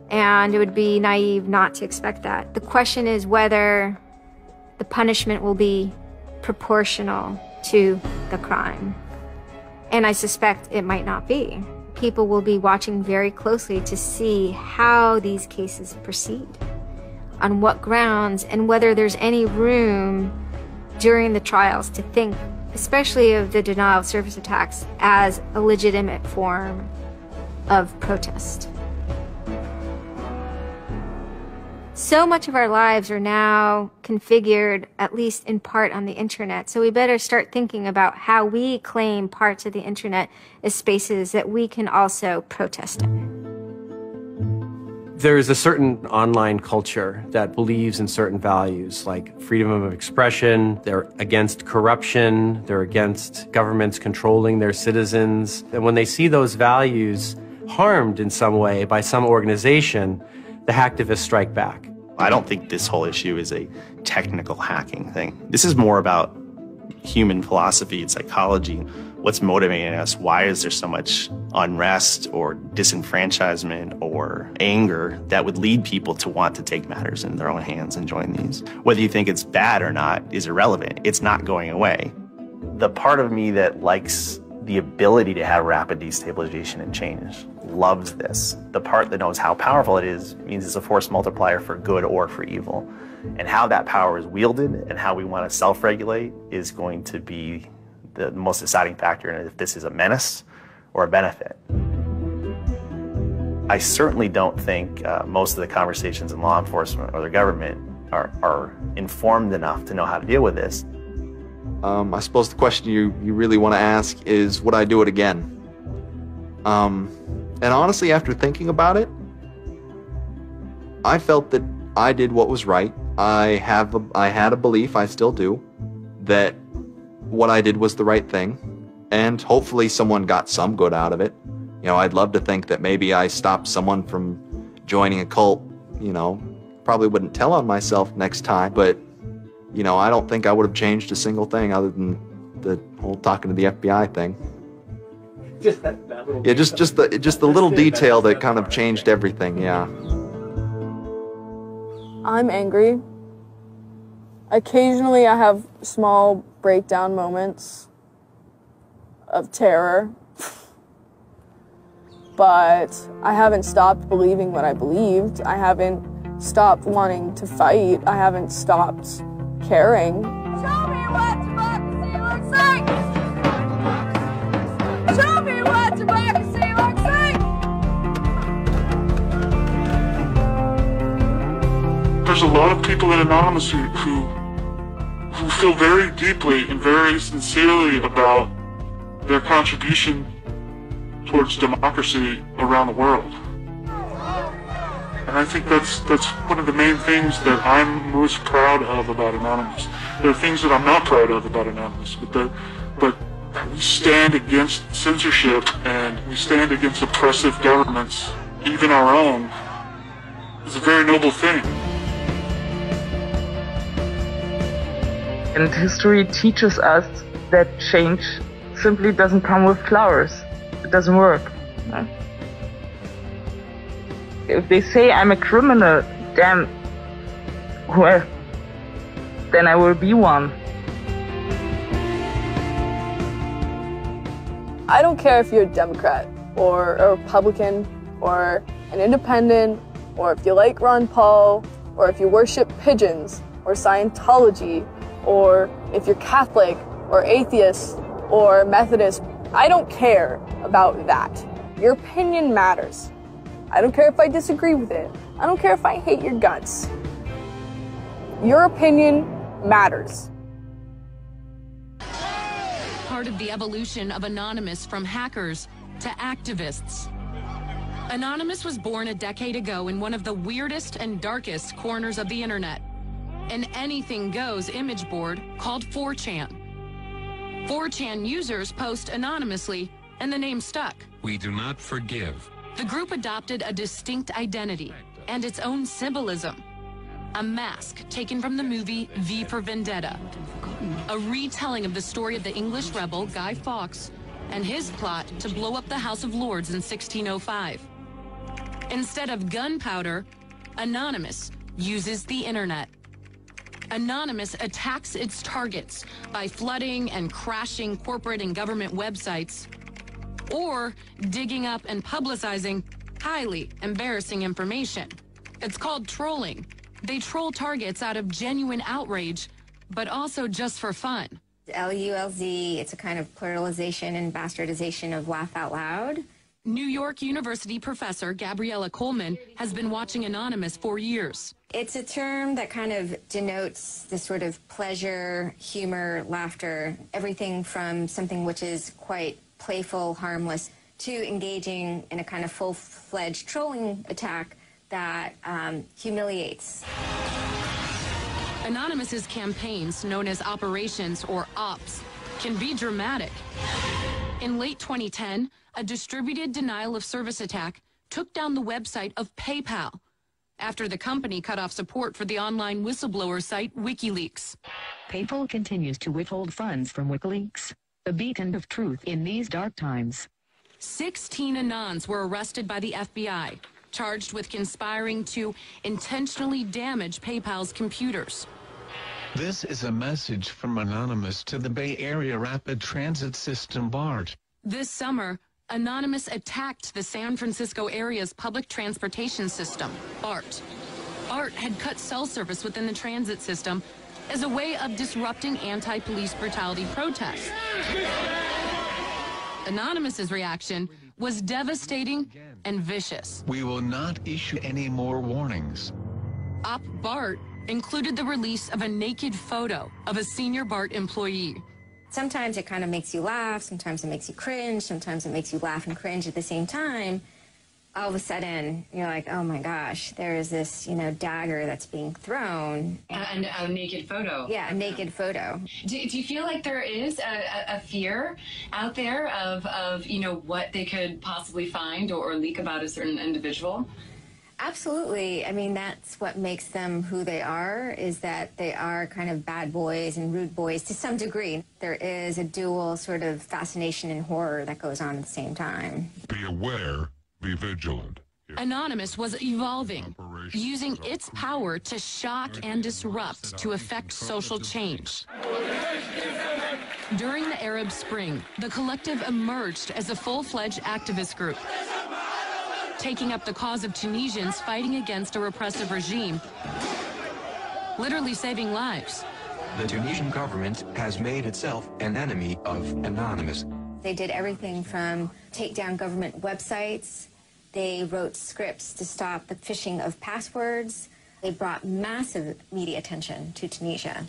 And it would be naive not to expect that. The question is whether the punishment will be proportional to the crime. And I suspect it might not be. People will be watching very closely to see how these cases proceed, on what grounds, and whether there's any room during the trials to think, especially of the denial of service attacks, as a legitimate form of protest. So much of our lives are now configured, at least in part, on the internet. So we better start thinking about how we claim parts of the internet as spaces that we can also protest in. There is a certain online culture that believes in certain values, like freedom of expression. They're against corruption. They're against governments controlling their citizens. And when they see those values harmed in some way by some organization, the hacktivists strike back. I don't think this whole issue is a technical hacking thing. This is more about human philosophy and psychology. What's motivating us? Why is there so much unrest or disenfranchisement or anger that would lead people to want to take matters in their own hands and join these? Whether you think it's bad or not is irrelevant. It's not going away. The part of me that likes the ability to have rapid destabilization and change loves this. The part that knows how powerful it is means it's a force multiplier for good or for evil. And how that power is wielded and how we want to self-regulate is going to be the most deciding factor in if this is a menace or a benefit. I certainly don't think most of the conversations in law enforcement or the government are informed enough to know how to deal with this. I suppose the question you really want to ask is, would I do it again? And honestly, after thinking about it, I felt that I did what was right. I had a belief, I still do, that what I did was the right thing, and hopefully someone got some good out of it. You know, I'd love to think that maybe I stopped someone from joining a cult, you know. Probably wouldn't tell on myself next time, but, you know, I don't think I would have changed a single thing other than the whole talking to the FBI thing. Just that little yeah, just the little detail that kind of changed everything, yeah. I'm angry. Occasionally I have small breakdown moments of terror. But I haven't stopped believing what I believed. I haven't stopped wanting to fight. I haven't stopped caring. Show me what democracy looks like! Show me what democracy looks like! There's a lot of people in Anonymous who feel very deeply and very sincerely about their contribution towards democracy around the world. And I think that's one of the main things that I'm most proud of about Anonymous. There are things that I'm not proud of about Anonymous, but we stand against censorship and we stand against oppressive governments, even our own. It's a very noble thing. And history teaches us that change simply doesn't come with flowers. It doesn't work. No? If they say I'm a criminal, damn, well, then I will be one. I don't care if you're a Democrat or a Republican or an independent or if you like Ron Paul or if you worship pigeons or Scientology or if you're Catholic or atheist or Methodist. I don't care about that. Your opinion matters. I don't care if I disagree with it. I don't care if I hate your guts. Your opinion matters. Part of the evolution of Anonymous from hackers to activists. Anonymous was born a decade ago in one of the weirdest and darkest corners of the internet, an anything-goes image board called 4chan. 4chan users post anonymously, and the name stuck. We do not forgive. The group adopted a distinct identity and its own symbolism. A mask taken from the movie V for Vendetta. A retelling of the story of the English rebel Guy Fawkes and his plot to blow up the House of Lords in 1605. Instead of gunpowder, Anonymous uses the internet. Anonymous attacks its targets by flooding and crashing corporate and government websites, or digging up and publicizing highly embarrassing information. It's called trolling. They troll targets out of genuine outrage, but also just for fun. LULZ, it's a kind of pluralization and bastardization of laugh out loud. New York University professor Gabriella Coleman has been watching Anonymous for years. It's a term that kind of denotes this sort of pleasure, humor, laughter, everything from something which is quite playful, harmless, to engaging in a kind of full-fledged trolling attack that humiliates. Anonymous's campaigns, known as operations or ops, can be dramatic. In late 2010, a distributed denial of service attack took down the website of PayPal after the company cut off support for the online whistleblower site WikiLeaks. PayPal continues to withhold funds from WikiLeaks. the beacon of truth in these dark times. 16 Anons were arrested by the FBI, charged with conspiring to intentionally damage PayPal's computers. This is a message from Anonymous to the Bay Area Rapid Transit System, BART. This summer, Anonymous attacked the San Francisco area's public transportation system, BART. BART had cut cell service within the transit system as a way of disrupting anti-police brutality protests. Anonymous's reaction was devastating and vicious. We will not issue any more warnings. Op BART included the release of a naked photo of a senior BART employee. Sometimes it kind of makes you laugh, sometimes it makes you cringe, sometimes it makes you laugh and cringe at the same time. All of a sudden, you're like, oh my gosh, there is this, dagger that's being thrown. A naked photo. Yeah, a naked photo. Do you feel like there is a fear out there of what they could possibly find or leak about a certain individual? Absolutely. I mean, that's what makes them who they are, is that they are kind of bad boys and rude boys to some degree. There is a dual sort of fascination and horror that goes on at the same time. Be aware. Be vigilant. Anonymous was evolving, using its power to shock and disrupt to effect social change. During the Arab Spring, the collective emerged as a full-fledged activist group, taking up the cause of Tunisians fighting against a repressive regime, literally saving lives. The Tunisian government has made itself an enemy of Anonymous. They did everything from take down government websites. They wrote scripts to stop the phishing of passwords. They brought massive media attention to Tunisia.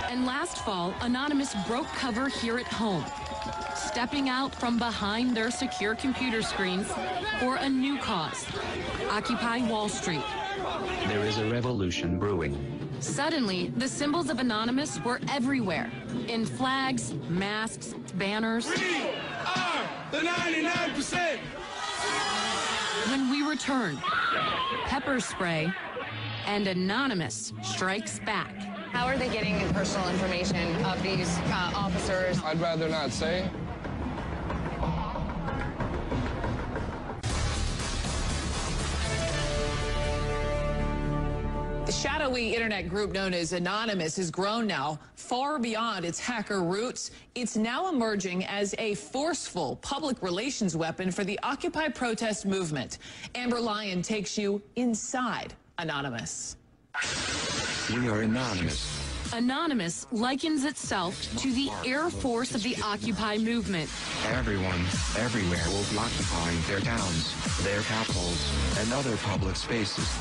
And last fall, Anonymous broke cover here at home, stepping out from behind their secure computer screens for a new cause, Occupy Wall Street. There is a revolution brewing. Suddenly, the symbols of Anonymous were everywhere, in flags, masks, banners. We are the 99%! When we returned, pepper spray and Anonymous strikes back. How are they getting personal information of these officers? I'd rather not say. The shadowy internet group known as Anonymous has grown now far beyond its hacker roots. It's now emerging as a forceful public relations weapon for the Occupy protest movement. Amber Lyon takes you inside Anonymous. We are Anonymous. Anonymous likens itself to the Air Force of the Occupy movement. Everyone, everywhere will be occupying their towns, their capitals, and other public spaces.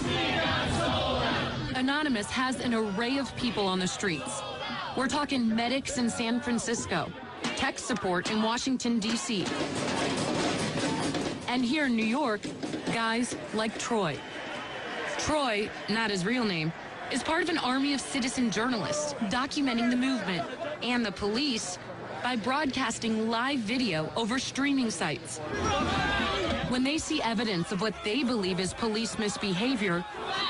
Anonymous has an array of people on the streets. We're talking medics in San Francisco, tech support in Washington, D.C. And here in New York, guys like Troy. Troy, not his real name, is part of an army of citizen journalists documenting the movement and the police by broadcasting live video over streaming sites. When they see evidence of what they believe is police misbehavior,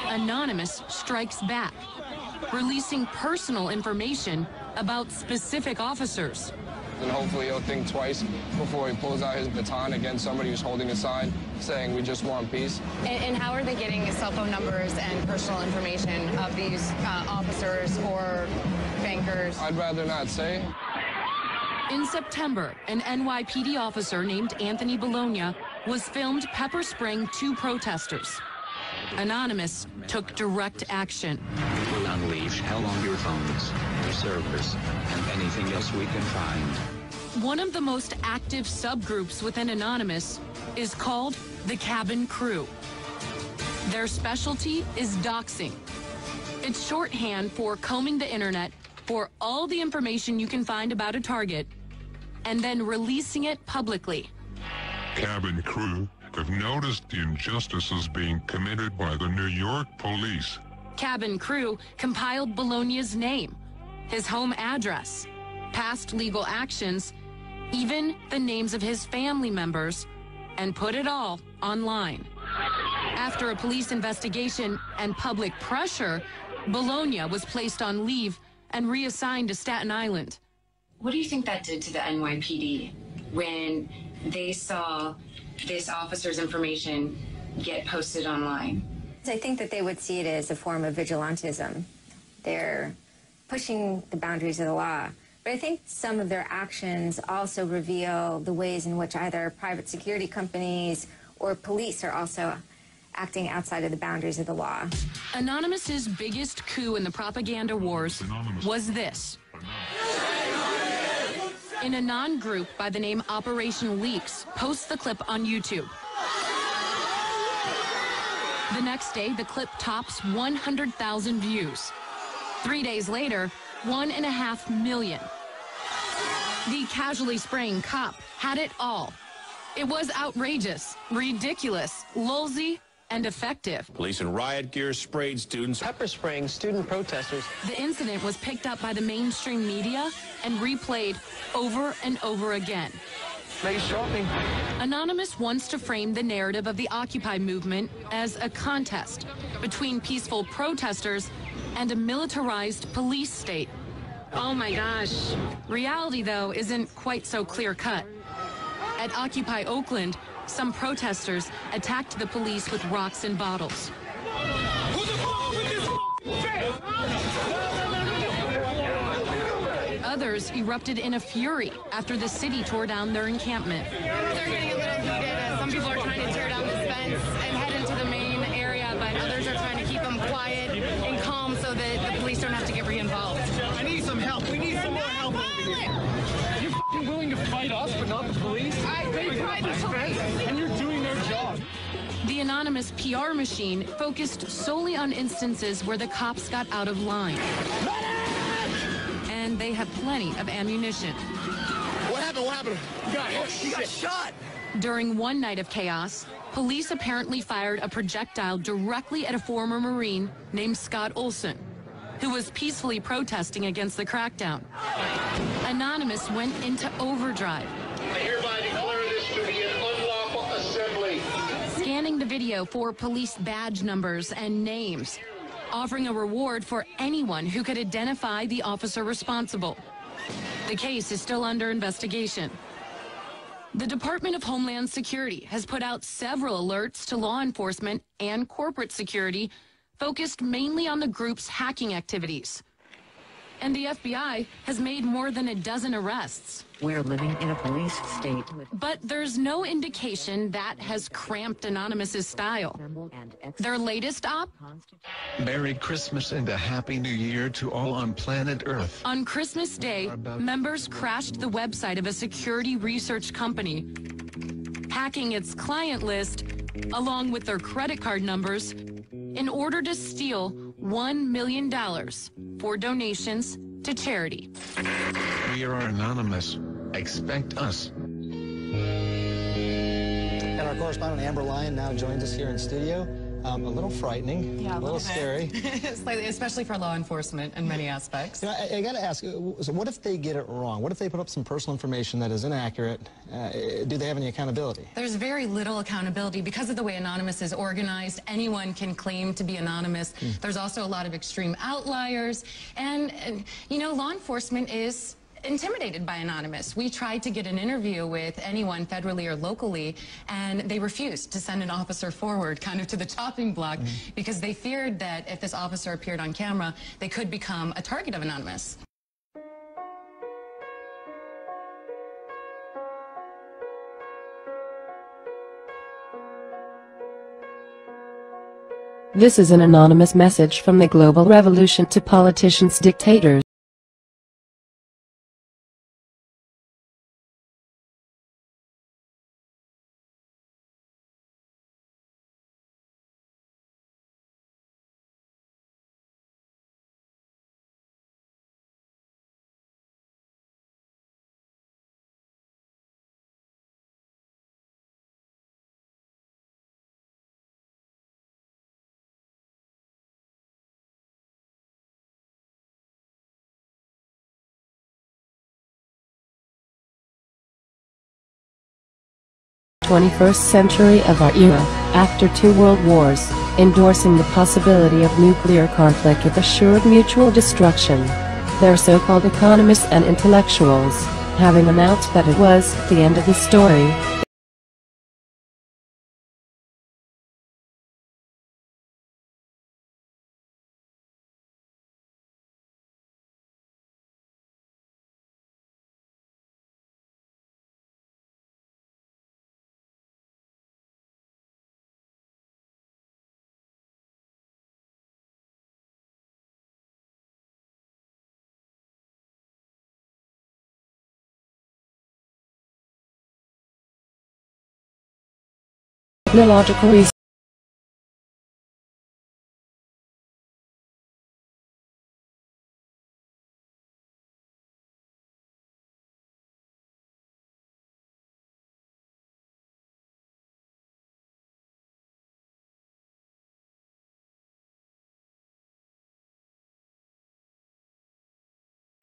Anonymous strikes back, releasing personal information about specific officers. And hopefully he'll think twice before he pulls out his baton against somebody who's holding a sign saying we just want peace. And how are they getting cell phone numbers and personal information of these officers or bankers? I'd rather not say. In September, an NYPD officer named Anthony Bologna was filmed pepper spraying two protesters. Anonymous took direct action. We will unleash hell on your phones, your servers, and anything else we can find. One of the most active subgroups within Anonymous is called the Cabin Crew. Their specialty is doxing. It's shorthand for combing the internet for all the information you can find about a target and then releasing it publicly. Cabin crew have noticed the injustices being committed by the New York police. Cabin Crew compiled Bologna's name, his home address, past legal actions, even the names of his family members, and put it all online. After a police investigation and public pressure, Bologna was placed on leave and reassigned to Staten Island. What do you think that did to the NYPD when they saw this officer's information get posted online? I think that they would see it as a form of vigilantism. They're pushing the boundaries of the law. But I think some of their actions also reveal the ways in which either private security companies or police are also acting outside of the boundaries of the law. Anonymous's biggest coup in the propaganda wars was this. An Anon group by the name Operation Leaks posts the clip on YouTube. The next day, the clip tops 100,000 views. 3 days later, 1.5 million. The casually spraying cop had it all. It was outrageous, ridiculous, lulzy, and effective. Police in riot gear sprayed students, pepper spraying student protesters. The incident was picked up by the mainstream media and replayed over and over again. Nice shopping. Anonymous wants to frame the narrative of the Occupy movement as a contest between peaceful protesters and a militarized police state. Oh my gosh. Reality, though, isn't quite so clear-cut. At Occupy Oakland, some protesters attacked the police with rocks and bottles. Others erupted in a fury after the city tore down their encampment. They're getting a little heated. Some people are trying to tear down this fence and head into the main area, but others are trying to keep them quiet and calm so that the police don't have to get re-involved. I need some help. We need some more help over here. You're f***ing willing to fight us, but not the police? They tried to fight. And you're doing their job. The Anonymous PR machine focused solely on instances where the cops got out of line. And they have plenty of ammunition. What happened? What happened? He got shot. During one night of chaos, police apparently fired a projectile directly at a former Marine named Scott Olson, who was peacefully protesting against the crackdown. Anonymous went into overdrive. I hereby declare this to be an unlawful assembly. Scanning the video for police badge numbers and names, offering a reward for anyone who could identify the officer responsible. The case is still under investigation. The Department of Homeland Security has put out several alerts to law enforcement and corporate security focused mainly on the group's hacking activities. And the FBI has made more than a dozen arrests. We're living in a police state. But there's no indication that has cramped Anonymous's style. Their latest op? Merry Christmas and a Happy New Year to all on planet Earth. On Christmas Day, members crashed the website of a security research company, hacking its client list along with their credit card numbers in order to steal $1 million for donations to charity. We are Anonymous. Expect us. And our correspondent Amber Lyon now joins us here in studio. A little frightening, yeah, a little scary. Slightly, especially for law enforcement in many aspects. You know, I got to ask, so what if they get it wrong? What if they put up some personal information that is inaccurate? Do they have any accountability? There's very little accountability. Because of the way Anonymous is organized, anyone can claim to be anonymous. There's also a lot of extreme outliers. And you know, law enforcement is intimidated by Anonymous. We tried to get an interview with anyone federally or locally, and they refused to send an officer forward kind of to the chopping block because they feared that if this officer appeared on camera, they could become a target of Anonymous. This is an anonymous message from the global revolution to politicians, dictators. '21st century of our era, after 2 world wars, endorsing the possibility of nuclear conflict with assured mutual destruction. They're so-called economists and intellectuals, having announced that it was the end of the story. Technological research.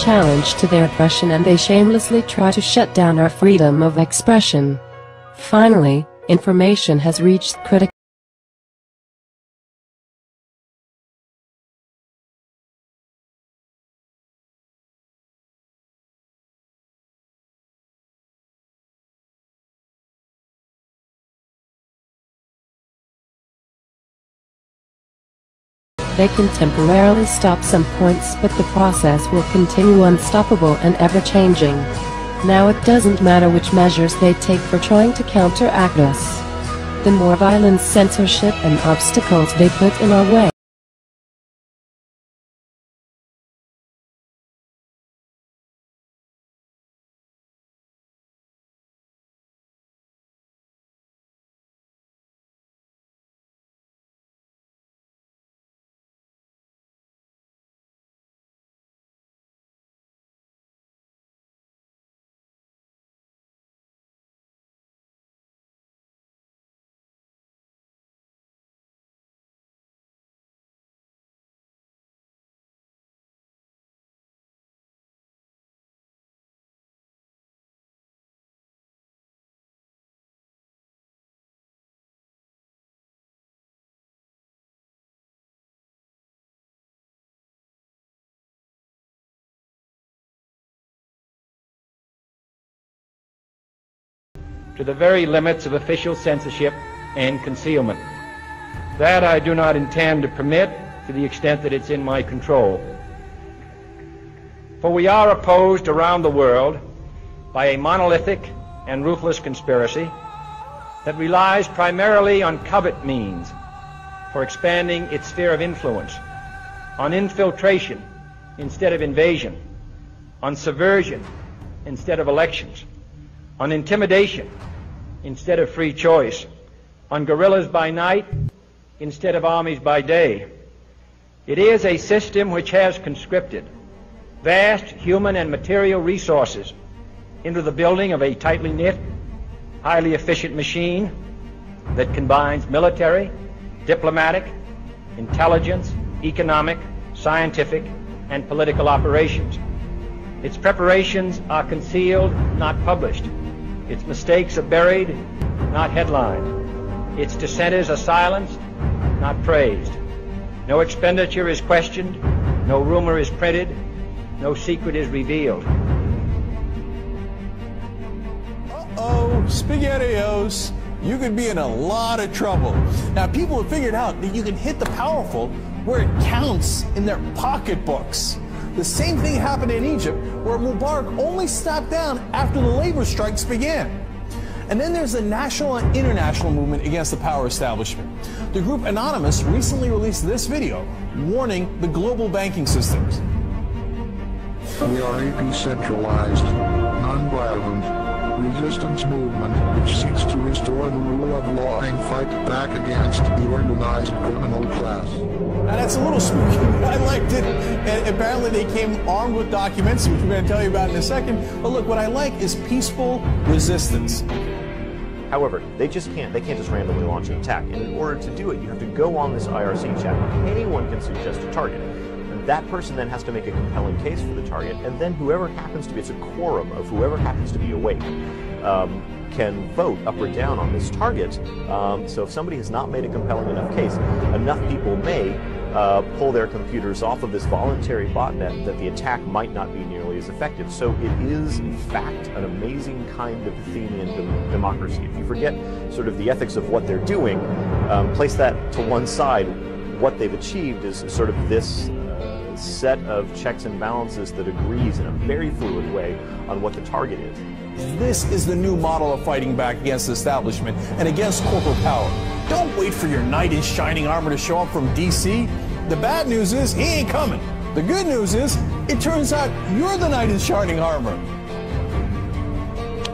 Challenge to their oppression, and they shamelessly try to shut down our freedom of expression. Finally, information has reached critical They can temporarily stop some points, but the process will continue unstoppable and ever-changing. Now it doesn't matter which measures they take for trying to counteract us. The more violence, censorship, and obstacles they put in our way, to the very limits of official censorship and concealment. That I do not intend to permit to the extent that it's in my control. For we are opposed around the world by a monolithic and ruthless conspiracy that relies primarily on covert means for expanding its sphere of influence, on infiltration instead of invasion, on subversion instead of elections, on intimidation instead of free choice, on guerrillas by night instead of armies by day. It is a system which has conscripted vast human and material resources into the building of a tightly knit, highly efficient machine that combines military, diplomatic, intelligence, economic, scientific, and political operations. Its preparations are concealed, not published. Its mistakes are buried, not headlined. Its dissenters are silenced, not praised. No expenditure is questioned, no rumor is printed, no secret is revealed. Uh-oh, SpaghettiOs. You could be in a lot of trouble. Now, people have figured out that you can hit the powerful where it counts in their pocketbooks. The same thing happened in Egypt, where Mubarak only stepped down after the labor strikes began. And then there's the national and international movement against the power establishment. The group Anonymous recently released this video warning the global banking systems. We are a decentralized, non-violent, resistance movement which seeks to restore the rule of law and fight back against the organized criminal class. Now that's a little spooky, but I liked it. And apparently they came armed with documents, which we're going to tell you about in a second. But look, what I like is peaceful resistance. However, they can't just randomly launch an attack. And in order to do it, you have to go on this IRC chat. Anyone can suggest a target. And that person then has to make a compelling case for the target, and then whoever happens to be, it's a quorum of whoever happens to be awake, can vote up or down on this target. So if somebody has not made a compelling enough case, enough people may pull their computers off of this voluntary botnet, that the attack might not be nearly as effective. So it is, in fact, an amazing kind of Athenian democracy. If you forget sort of the ethics of what they're doing, place that to one side, what they've achieved is sort of this set of checks and balances that agrees in a very fluid way on what the target is. This is the new model of fighting back against the establishment and against corporate power. Don't wait for your knight in shining armor to show up from D.C. The bad news is he ain't coming. The good news is it turns out you're the knight in shining armor.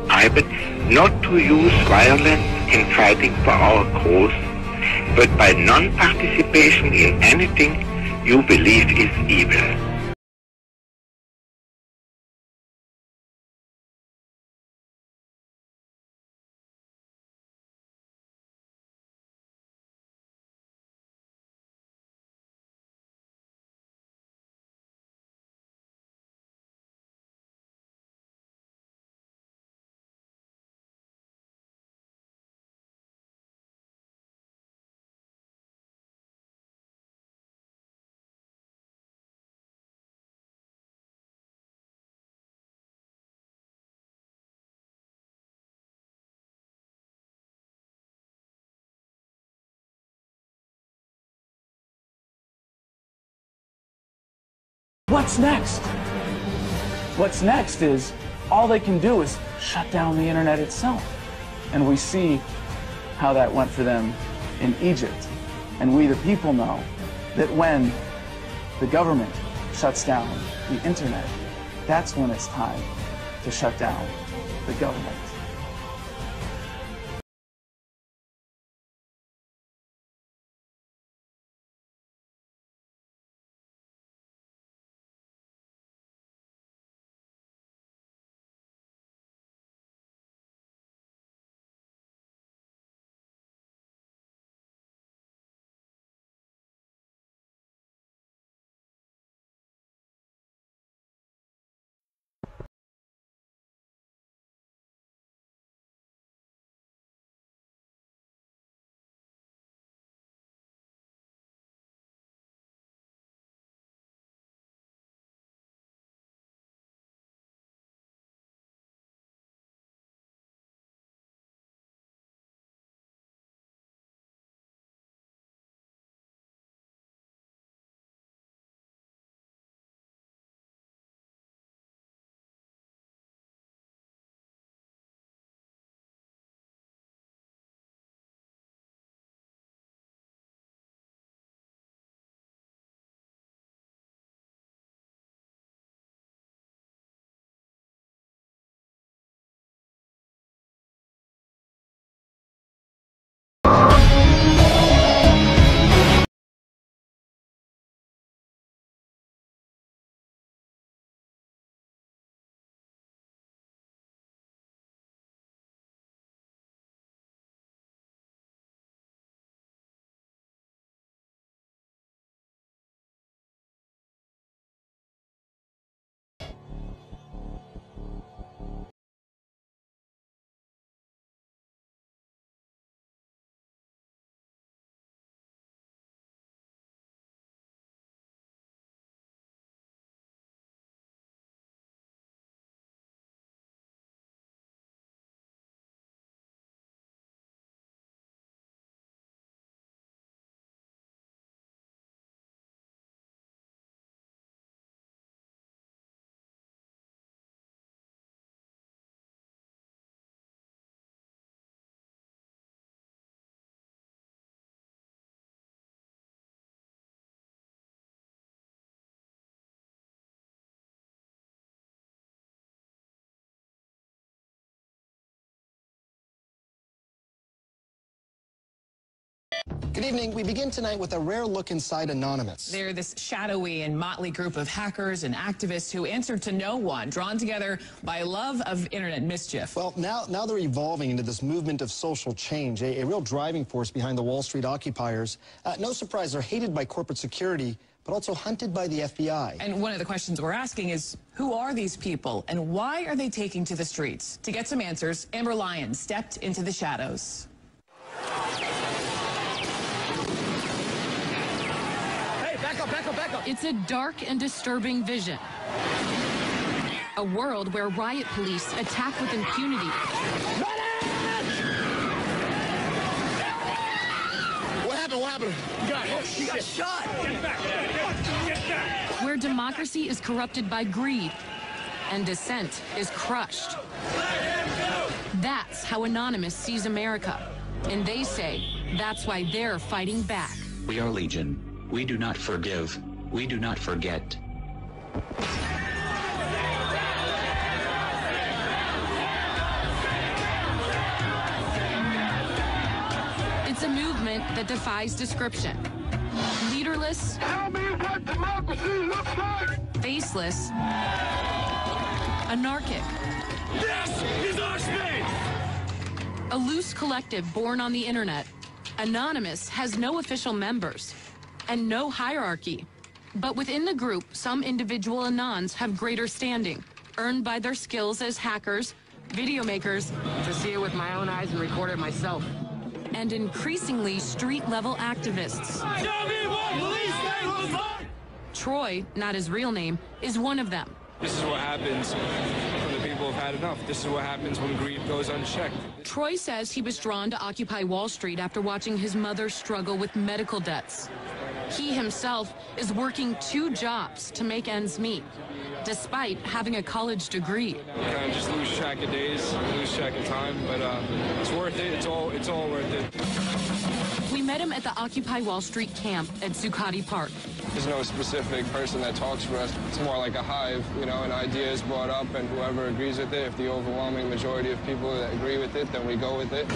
I bet not to use violence in fighting for our cause, but by non-participation in anything you believe is evil. What's next? What's next is all they can do is shut down the internet itself. And we see how that went for them in Egypt. And we, the people, know that when the government shuts down the internet, that's when it's time to shut down the government. Good evening. We begin tonight with a rare look inside Anonymous. They're this shadowy and motley group of hackers and activists who answer to no one, drawn together by love of internet mischief. Well, now they're evolving into this movement of social change, a real driving force behind the Wall Street occupiers. No surprise, they're hated by corporate security, but also hunted by the FBI. And one of the questions we're asking is, who are these people and why are they taking to the streets? To get some answers, Amber Lyons stepped into the shadows. Back up, back up, back up. It's a dark and disturbing vision. A world where riot police attack with impunity. What happened? What happened? He got shot. Get back. Get back. Where democracy is corrupted by greed and dissent is crushed. That's how Anonymous sees America. And they say that's why they're fighting back. We are Legion. We do not forgive. We do not forget. It's a movement that defies description. Leaderless, Tell me what democracy looks like. faceless, anarchic. This is our space. A loose collective born on the internet, Anonymous has no official members and no hierarchy. But within the group, some individual Anons have greater standing, earned by their skills as hackers, video makers, to see it with my own eyes and record it myself, and increasingly street-level activists. Tell me what police state looks like. Troy, not his real name, is one of them. This is what happens when the people have had enough. This is what happens when greed goes unchecked. Troy says he was drawn to Occupy Wall Street after watching his mother struggle with medical debts. He himself is working 2 jobs to make ends meet, despite having a college degree. You kind of just lose track of days, lose track of time, but it's worth it. It's all worth it. We met him at the Occupy Wall Street camp at Zuccotti Park. There's no specific person that talks for us. It's more like a hive, you know, an idea is brought up and whoever agrees with it, if the overwhelming majority of people that agree with it, then we go with it.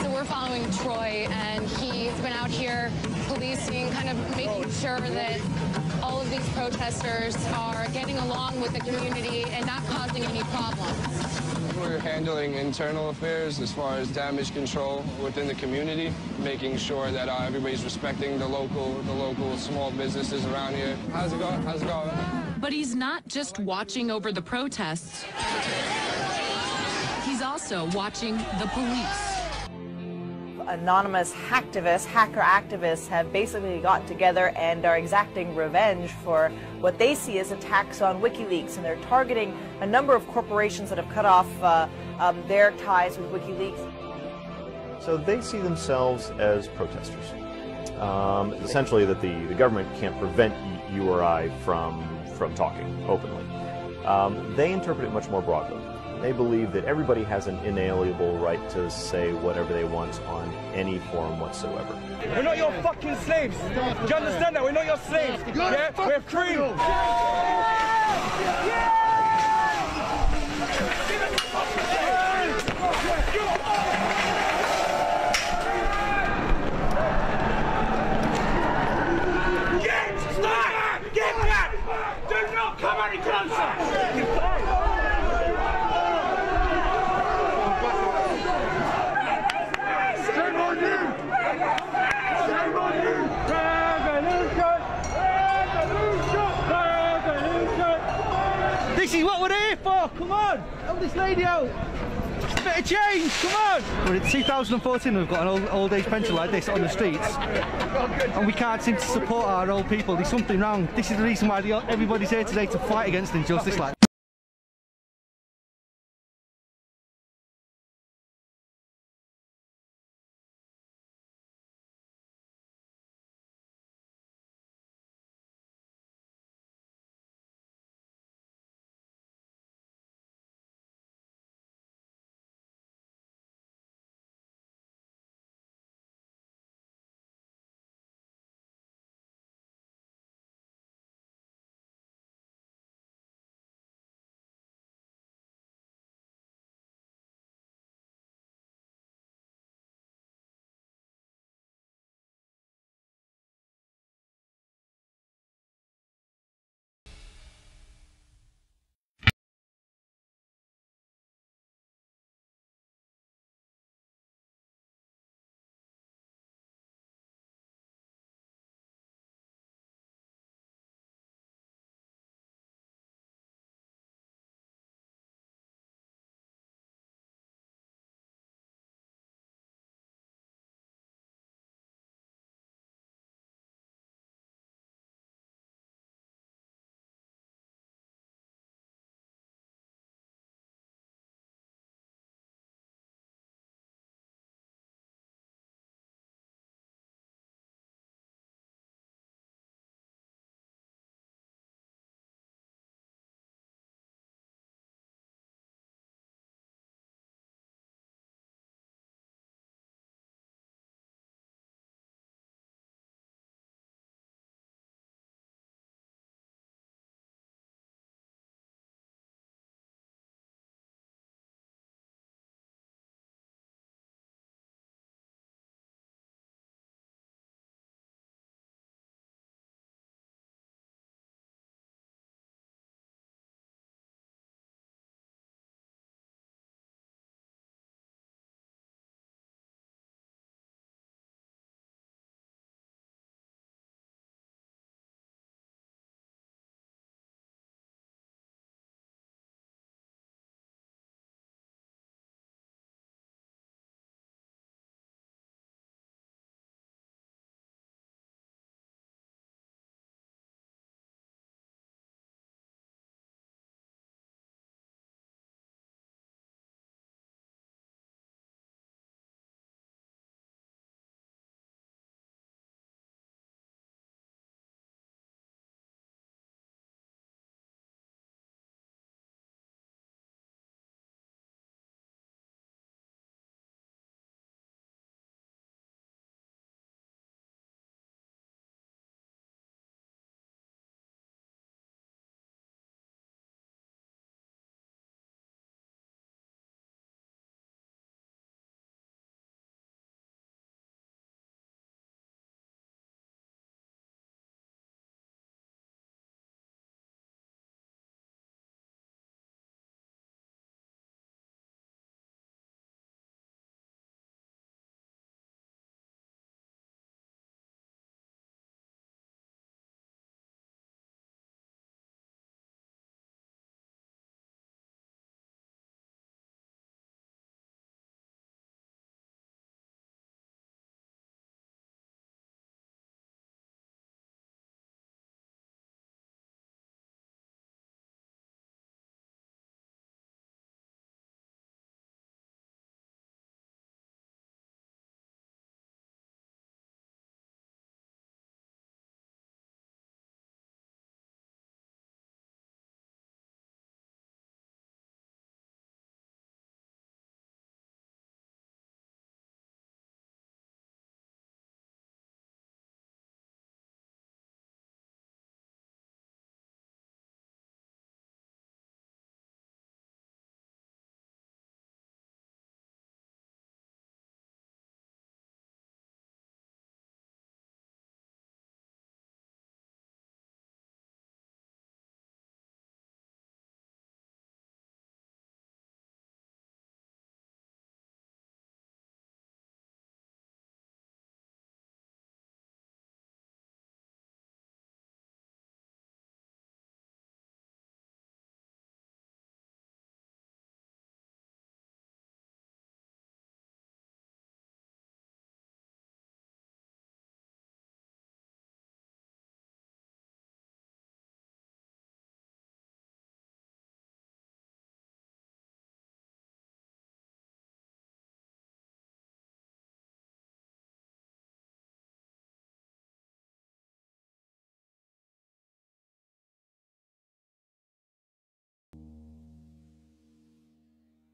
So we're following Troy, and he's been out here policing, kind of making sure that all of these protesters are getting along with the community and not causing any problems. We're handling internal affairs as far as damage control within the community, making sure that everybody's respecting the local small businesses around here. How's it going? How's it going? But he's not just watching over the protests. He's also watching the police. Anonymous hacker activists have basically gotten together and are exacting revenge for what they see as attacks on WikiLeaks, and they're targeting a number of corporations that have cut off their ties with WikiLeaks. So they see themselves as protesters. Essentially that the government can't prevent you or I from talking openly. They interpret it much more broadly. They believe that everybody has an inalienable right to say whatever they want on any forum whatsoever. We're not your fucking slaves. Do you understand that? We're not your slaves. Yeah? We're free. Get back! Do not come any closer! This is what we're here for, come on! Help this lady out! It's a bit of change, come on! We're in 2014, we've got an old age pension like this on the streets, and we can't seem to support our old people. There's something wrong. This is the reason why everybody's here today, to fight against injustice like